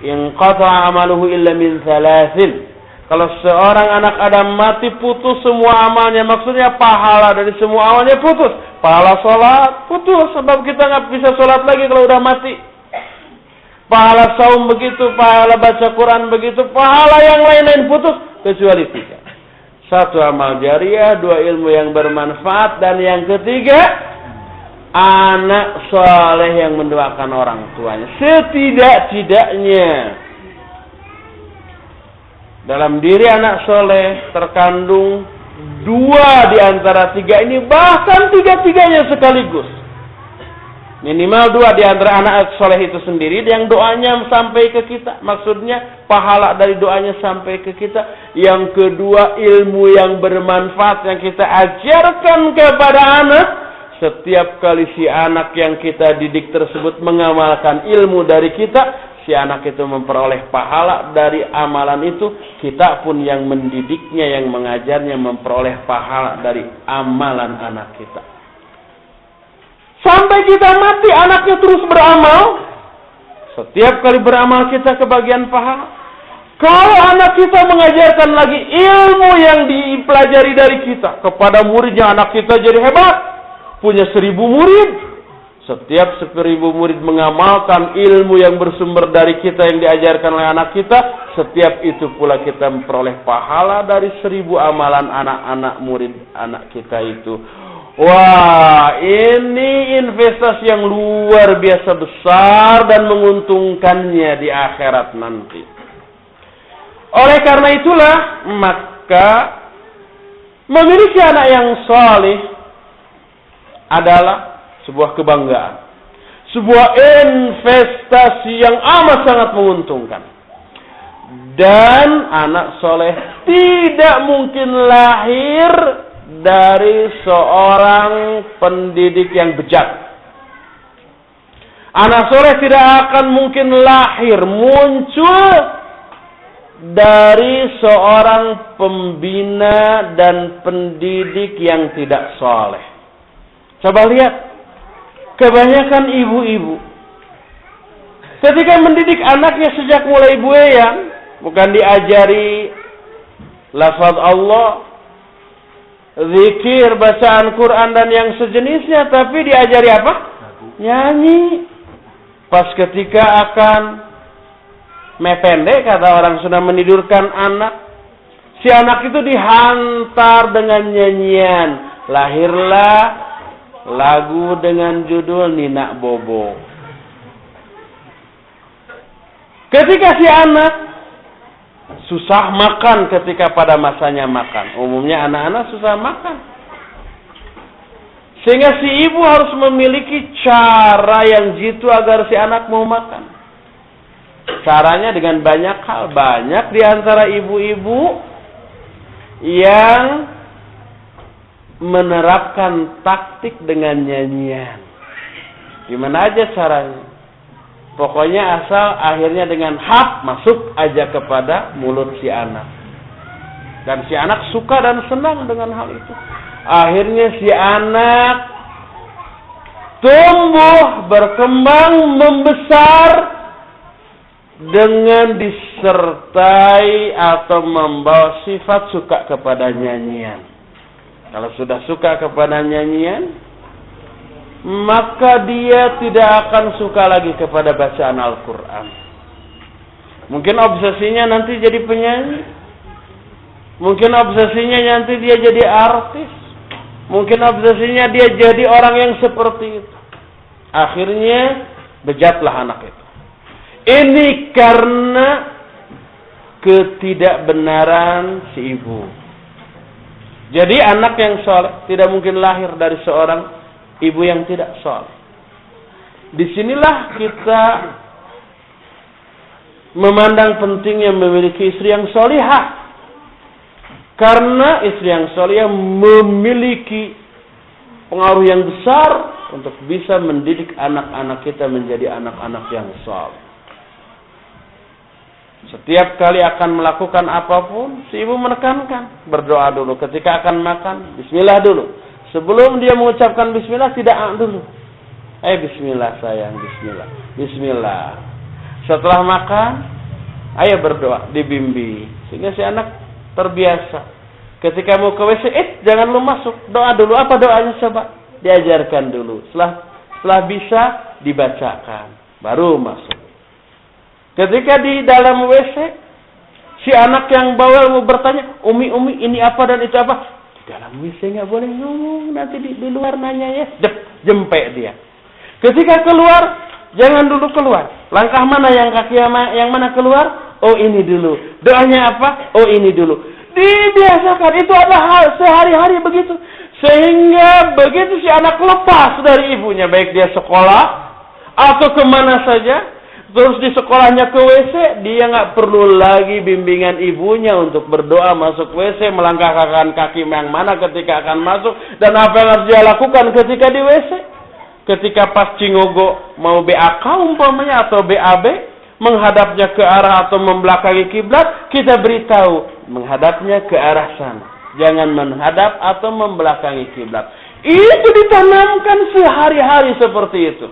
inqata'a amaluhu illa min 3. Kalau seorang anak Adam mati, putus semua amalnya. Maksudnya pahala dari semua amalnya putus. Pahala sholat putus, sebab kita nggak bisa sholat lagi kalau udah mati. Pahala saum begitu, pahala baca Quran begitu, pahala yang lain-lain putus kecuali 3. 1 amal jariah, 2 ilmu yang bermanfaat, dan yang ketiga anak soleh yang mendoakan orang tuanya. Setidak-tidaknya dalam diri anak soleh terkandung 2 di antara 3 ini, bahkan 3-3-nya sekaligus. Minimal 2 di antara anak soleh itu sendiri yang doanya sampai ke kita. Maksudnya pahala dari doanya sampai ke kita. Yang kedua, ilmu yang bermanfaat yang kita ajarkan kepada anak. Setiap kali si anak yang kita didik tersebut mengamalkan ilmu dari kita, si anak itu memperoleh pahala dari amalan itu. Kita pun yang mendidiknya, yang mengajarnya, memperoleh pahala dari amalan anak kita. Sampai kita mati, anaknya terus beramal. Setiap kali beramal kita kebagian pahala. Kalau anak kita mengajarkan lagi ilmu yang dipelajari dari kita kepada muridnya, anak kita jadi hebat, punya 1000 murid. Setiap 1000 murid mengamalkan ilmu yang bersumber dari kita yang diajarkan oleh anak kita, setiap itu pula kita memperoleh pahala dari 1000 amalan anak-anak murid anak kita itu. Wah, ini investasi yang luar biasa besar dan menguntungkannya di akhirat nanti. Oleh karena itulah, maka memiliki anak yang saleh adalah sebuah kebanggaan, sebuah investasi yang amat sangat menguntungkan. Dan anak soleh tidak mungkin lahir dari seorang pendidik yang bejat. Anak soleh tidak akan mungkin lahir, muncul dari seorang pembina dan pendidik yang tidak soleh. Coba lihat, kebanyakan ibu-ibu ketika mendidik anaknya sejak mulai buayan, bukan diajari lafaz Allah, zikir, bacaan Quran dan yang sejenisnya, tapi diajari apa? Nyanyi. Pas ketika akan mependek, kata orang sudah menidurkan anak, si anak itu dihantar dengan nyanyian. Lahirlah lagu dengan judul Nina Bobo. Ketika si anak susah makan ketika pada masanya makan. Umumnya anak-anak susah makan. Sehingga si ibu harus memiliki cara yang jitu agar si anak mau makan. Caranya dengan banyak hal. Banyak di antara ibu-ibu yang menerapkan taktik dengan nyanyian. Gimana aja caranya? Pokoknya asal akhirnya dengan hak masuk aja kepada mulut si anak. Dan si anak suka dan senang dengan hal itu. Akhirnya si anak tumbuh, berkembang, membesar dengan disertai atau membawa sifat suka kepada nyanyian. Kalau sudah suka kepada nyanyian, maka dia tidak akan suka lagi kepada bacaan Al-Quran. Mungkin obsesinya nanti jadi penyanyi. Mungkin obsesinya nanti dia jadi artis. Mungkin obsesinya dia jadi orang yang seperti itu. Akhirnya bejatlah anak itu. Ini karena ketidakbenaran si ibu. Jadi anak yang saleh tidak mungkin lahir dari seorang ibu yang tidak saleh. Disinilah kita memandang pentingnya memiliki istri yang salihah. Karena istri yang salihah memiliki pengaruh yang besar untuk bisa mendidik anak-anak kita menjadi anak-anak yang saleh. Setiap kali akan melakukan apapun, si ibu menekankan, berdoa dulu. Ketika akan makan, bismillah dulu. Sebelum dia mengucapkan bismillah, tidak dulu. Bismillah sayang, bismillah. Bismillah. Setelah makan, ayo berdoa, dibimbing. Sehingga si anak terbiasa. Ketika mau ke WC, jangan lu masuk. Doa dulu. Apa doanya coba? Diajarkan dulu. Setelah bisa, dibacakan. Baru masuk. Ketika di dalam WC, si anak yang bawel mau bertanya, Umi, ini apa dan itu apa? Dalam WC nggak boleh ngomong, nanti di luar nanya ya, jempek dia. Ketika keluar, jangan dulu keluar. Langkah mana yang kaki yang mana keluar? Oh ini dulu. Doanya apa? Oh ini dulu. Dibiasakan, itu ada hal sehari-hari begitu. Sehingga begitu si anak lepas dari ibunya, baik dia sekolah atau kemana saja, terus di sekolahnya ke WC, dia nggak perlu lagi bimbingan ibunya untuk berdoa masuk WC, melangkahkan kaki yang mana ketika akan masuk, dan apa yang harus dia lakukan ketika di WC. Ketika pas Cingogo mau BAK umpamanya atau BAB, menghadapnya ke arah atau membelakangi kiblat, kita beritahu menghadapnya ke arah sana. Jangan menghadap atau membelakangi kiblat. Itu ditanamkan sehari-hari seperti itu.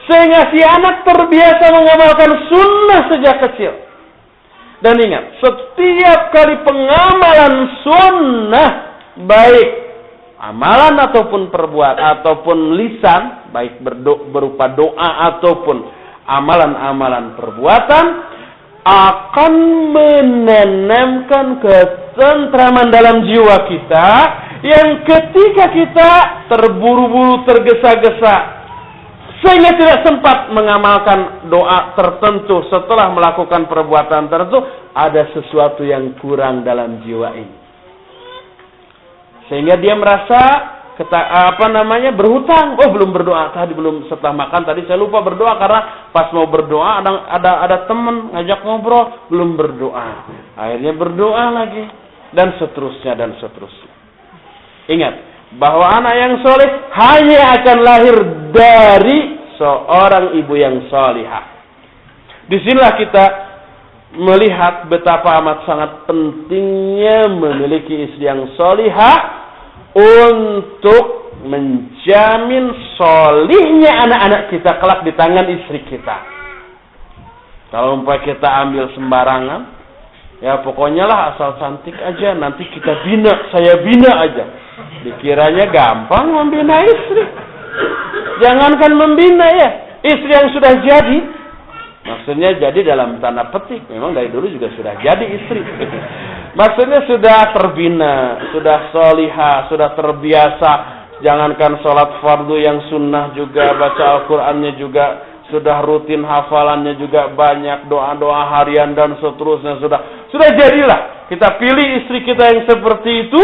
Sehingga si anak terbiasa mengamalkan sunnah sejak kecil. Dan ingat, setiap kali pengamalan sunnah, baik amalan ataupun perbuatan ataupun lisan, baik berupa doa ataupun amalan-amalan perbuatan, akan menanamkan ketentraman dalam jiwa kita yang ketika kita terburu-buru, tergesa-gesa, sehingga tidak sempat mengamalkan doa tertentu setelah melakukan perbuatan tertentu, ada sesuatu yang kurang dalam jiwa ini. Sehingga dia merasa berhutang. Oh, belum berdoa tadi, belum setelah makan tadi saya lupa berdoa karena pas mau berdoa ada teman ngajak ngobrol, belum berdoa. Akhirnya berdoa lagi dan seterusnya dan seterusnya. Ingat bahwa anak yang soleh hanya akan lahir dari seorang ibu yang solihah. Disinilah kita melihat betapa amat sangat pentingnya memiliki istri yang solihah untuk menjamin solihnya anak-anak kita kelak di tangan istri kita. Kalau umpamanya kita ambil sembarangan, ya pokoknya lah asal cantik aja, nanti kita bina, saya bina aja. Dikiranya gampang membina istri. Jangankan membina ya, istri yang sudah jadi. Maksudnya jadi dalam tanda petik, memang dari dulu juga sudah jadi istri. Maksudnya sudah terbina, sudah solihah, sudah terbiasa. Jangankan sholat fardu yang sunnah juga, baca Al-Qur'annya juga, sudah rutin hafalannya juga banyak, doa-doa harian dan seterusnya sudah jadilah. Kita pilih istri kita yang seperti itu.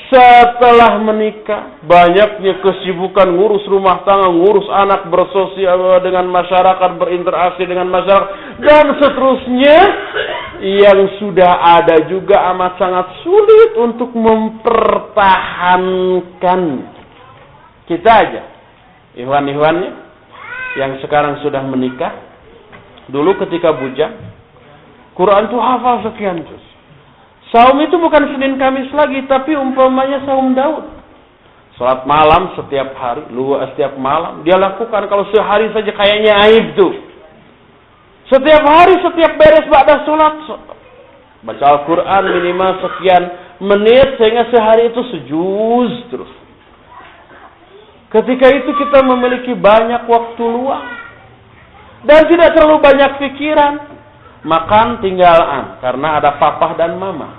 Setelah menikah, banyaknya kesibukan ngurus rumah tangga, ngurus anak, bersosial dengan masyarakat, berinteraksi dengan masyarakat, dan seterusnya, yang sudah ada juga amat sangat sulit untuk mempertahankan. Kita aja, ikhwan-ikhwannya, yang sekarang sudah menikah, dulu ketika bujang, Quran itu hafal sekian juz. Saum itu bukan Senin Kamis lagi, tapi umpamanya saum Daud. Salat malam setiap hari, setiap malam dia lakukan. Kalau sehari saja kayaknya aib tuh. Setiap hari, setiap beres ba'da salat, baca Al-Quran minimal sekian menit, sehingga sehari itu sejuz terus. Ketika itu kita memiliki banyak waktu luang dan tidak terlalu banyak pikiran. Makan tinggalan karena ada papa dan mama.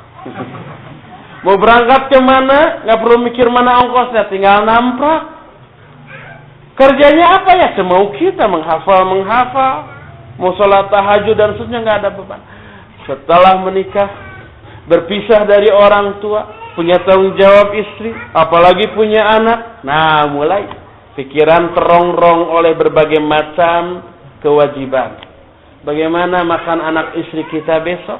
Mau berangkat kemana, nggak perlu mikir mana ongkosnya, tinggal namprak. Kerjanya apa ya? Semau kita menghafal. Mau sholat tahajud dan seterusnya, nggak ada beban. Setelah menikah, berpisah dari orang tua, punya tanggung jawab istri, apalagi punya anak. Nah, mulai pikiran terongrong oleh berbagai macam kewajiban. Bagaimana makan anak istri kita besok?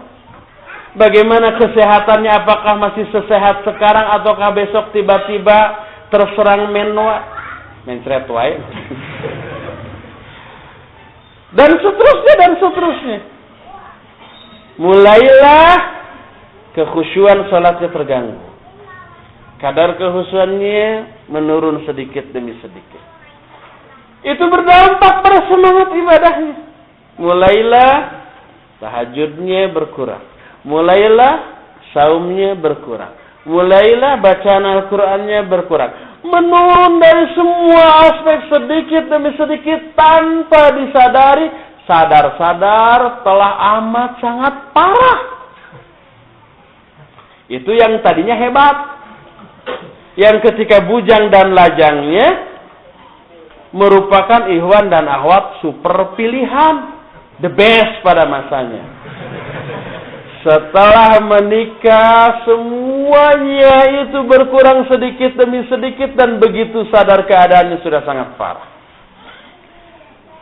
Bagaimana kesehatannya? Apakah masih sesehat sekarang ataukah besok tiba-tiba terserang mencret wae? Dan seterusnya. Mulailah kekhusyuan salatnya terganggu. Kadar kekhusyuannya menurun sedikit demi sedikit. Itu berdampak pada semangat ibadahnya. Mulailah tahajudnya berkurang. Mulailah saumnya berkurang. Mulailah bacaan Al-Qur'annya berkurang. Menurun dari semua aspek sedikit demi sedikit tanpa disadari. Sadar-sadar telah amat sangat parah. Itu yang tadinya hebat. Yang ketika bujang dan lajangnya merupakan ikhwan dan akhwat super pilihan. The best pada masanya. Setelah menikah, semuanya itu berkurang sedikit demi sedikit dan begitu sadar keadaannya sudah sangat parah.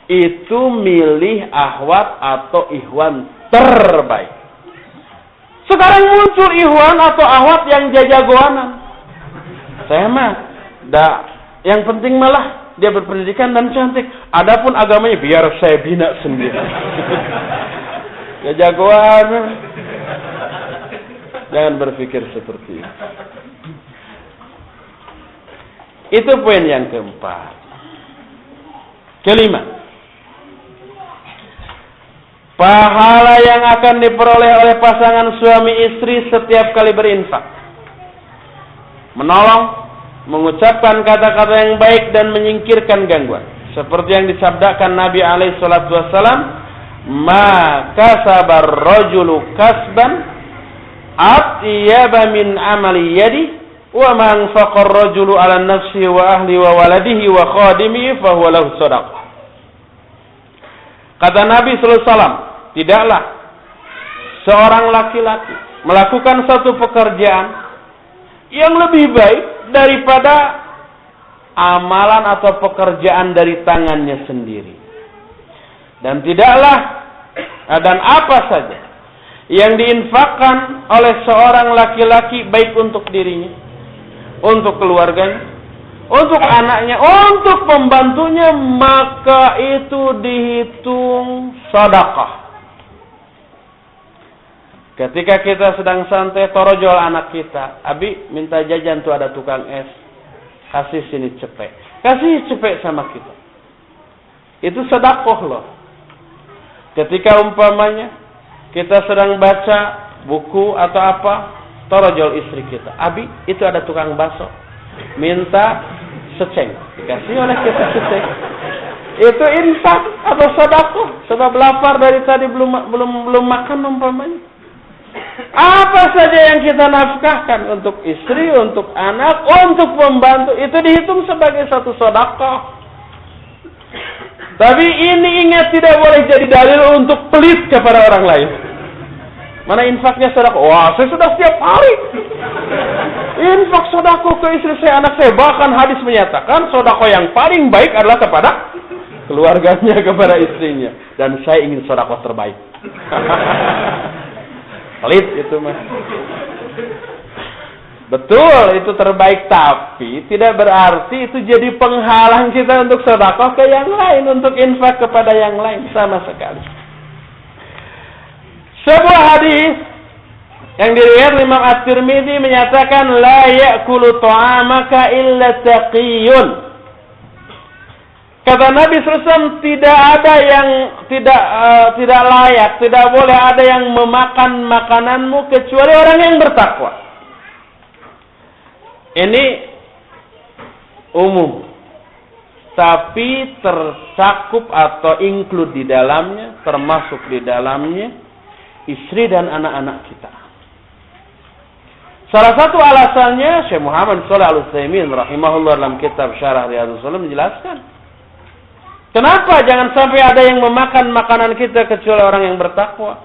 Itu milih akhwat atau ikhwan terbaik. Sekarang muncul ikhwan atau akhwat yang jagoanan. Saya mah, yang penting malah dia berpendidikan dan cantik. Adapun agamanya biar saya bina sendiri. Ya jagoan. Jangan berpikir seperti itu. Itu poin yang keempat. Kelima. Pahala yang akan diperoleh oleh pasangan suami istri setiap kali berinfak. Menolong, mengucapkan kata-kata yang baik dan menyingkirkan gangguan. Seperti yang disabdakan Nabi alaihi salatu wasallam, "Ma kasabar rajulu kasban atyaba min amali yadi Wa man faqar rajulu 'ala nafsihi wa ahli wa waladihi wa khadimihi fa huwa lahu shadaqah. Kata Nabi sallallahu alaihi wasallam, tidaklah seorang laki-laki melakukan satu pekerjaan yang lebih baik daripada amalan atau pekerjaan dari tangannya sendiri. Dan tidaklah dan apa saja yang diinfakkan oleh seorang laki-laki baik untuk dirinya, untuk keluarganya, untuk anaknya, untuk pembantunya, maka itu dihitung sedekah. Ketika kita sedang santai, torojol anak kita, abi minta jajan tuh ada tukang es, kasih sini cepek, kasih cepek sama kita. Itu sedekah loh. Ketika umpamanya kita sedang baca buku atau apa, torojol istri kita, abi itu ada tukang bakso, minta seceng, dikasih oleh kita seceng. Itu infak atau sedekah, sebab lapar dari tadi belum makan umpamanya. Apa saja yang kita nafkahkan untuk istri, untuk anak, untuk pembantu, itu dihitung sebagai satu sedekah. Tapi ini ingat, tidak boleh jadi dalil untuk pelit kepada orang lain. Mana infaknya sedekah? Wah, saya sudah setiap hari infak sedekah ke istri saya, anak saya. Bahkan hadis menyatakan sedekah yang paling baik adalah kepada keluarganya, kepada istrinya. Dan saya ingin sedekah terbaik. Pelit itu mah. Betul, itu terbaik, tapi tidak berarti itu jadi penghalang kita untuk sedekah ke yang lain, untuk infak kepada yang lain, sama sekali. Sebuah hadis yang diriwayatkan Imam At-Tirmidzi menyatakan la ya'kulu ta'amaka illa taqiyun. Kata Nabi SAW, tidak ada yang tidak layak, tidak boleh ada yang memakan makananmu kecuali orang yang bertakwa. Ini umum, tapi tercakup atau include di dalamnya, termasuk di dalamnya istri dan anak-anak kita. Salah satu alasannya Syekh Muhammad Shalih Al-Utsaimin rahimahullah dalam kitab Syarah Riyadhus Shalihin menjelaskan, kenapa jangan sampai ada yang memakan makanan kita kecuali orang yang bertakwa?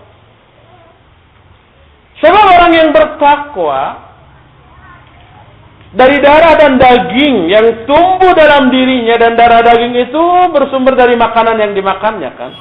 Sebab orang yang bertakwa dari darah dan daging yang tumbuh dalam dirinya, dan darah daging itu bersumber dari makanan yang dimakannya kan.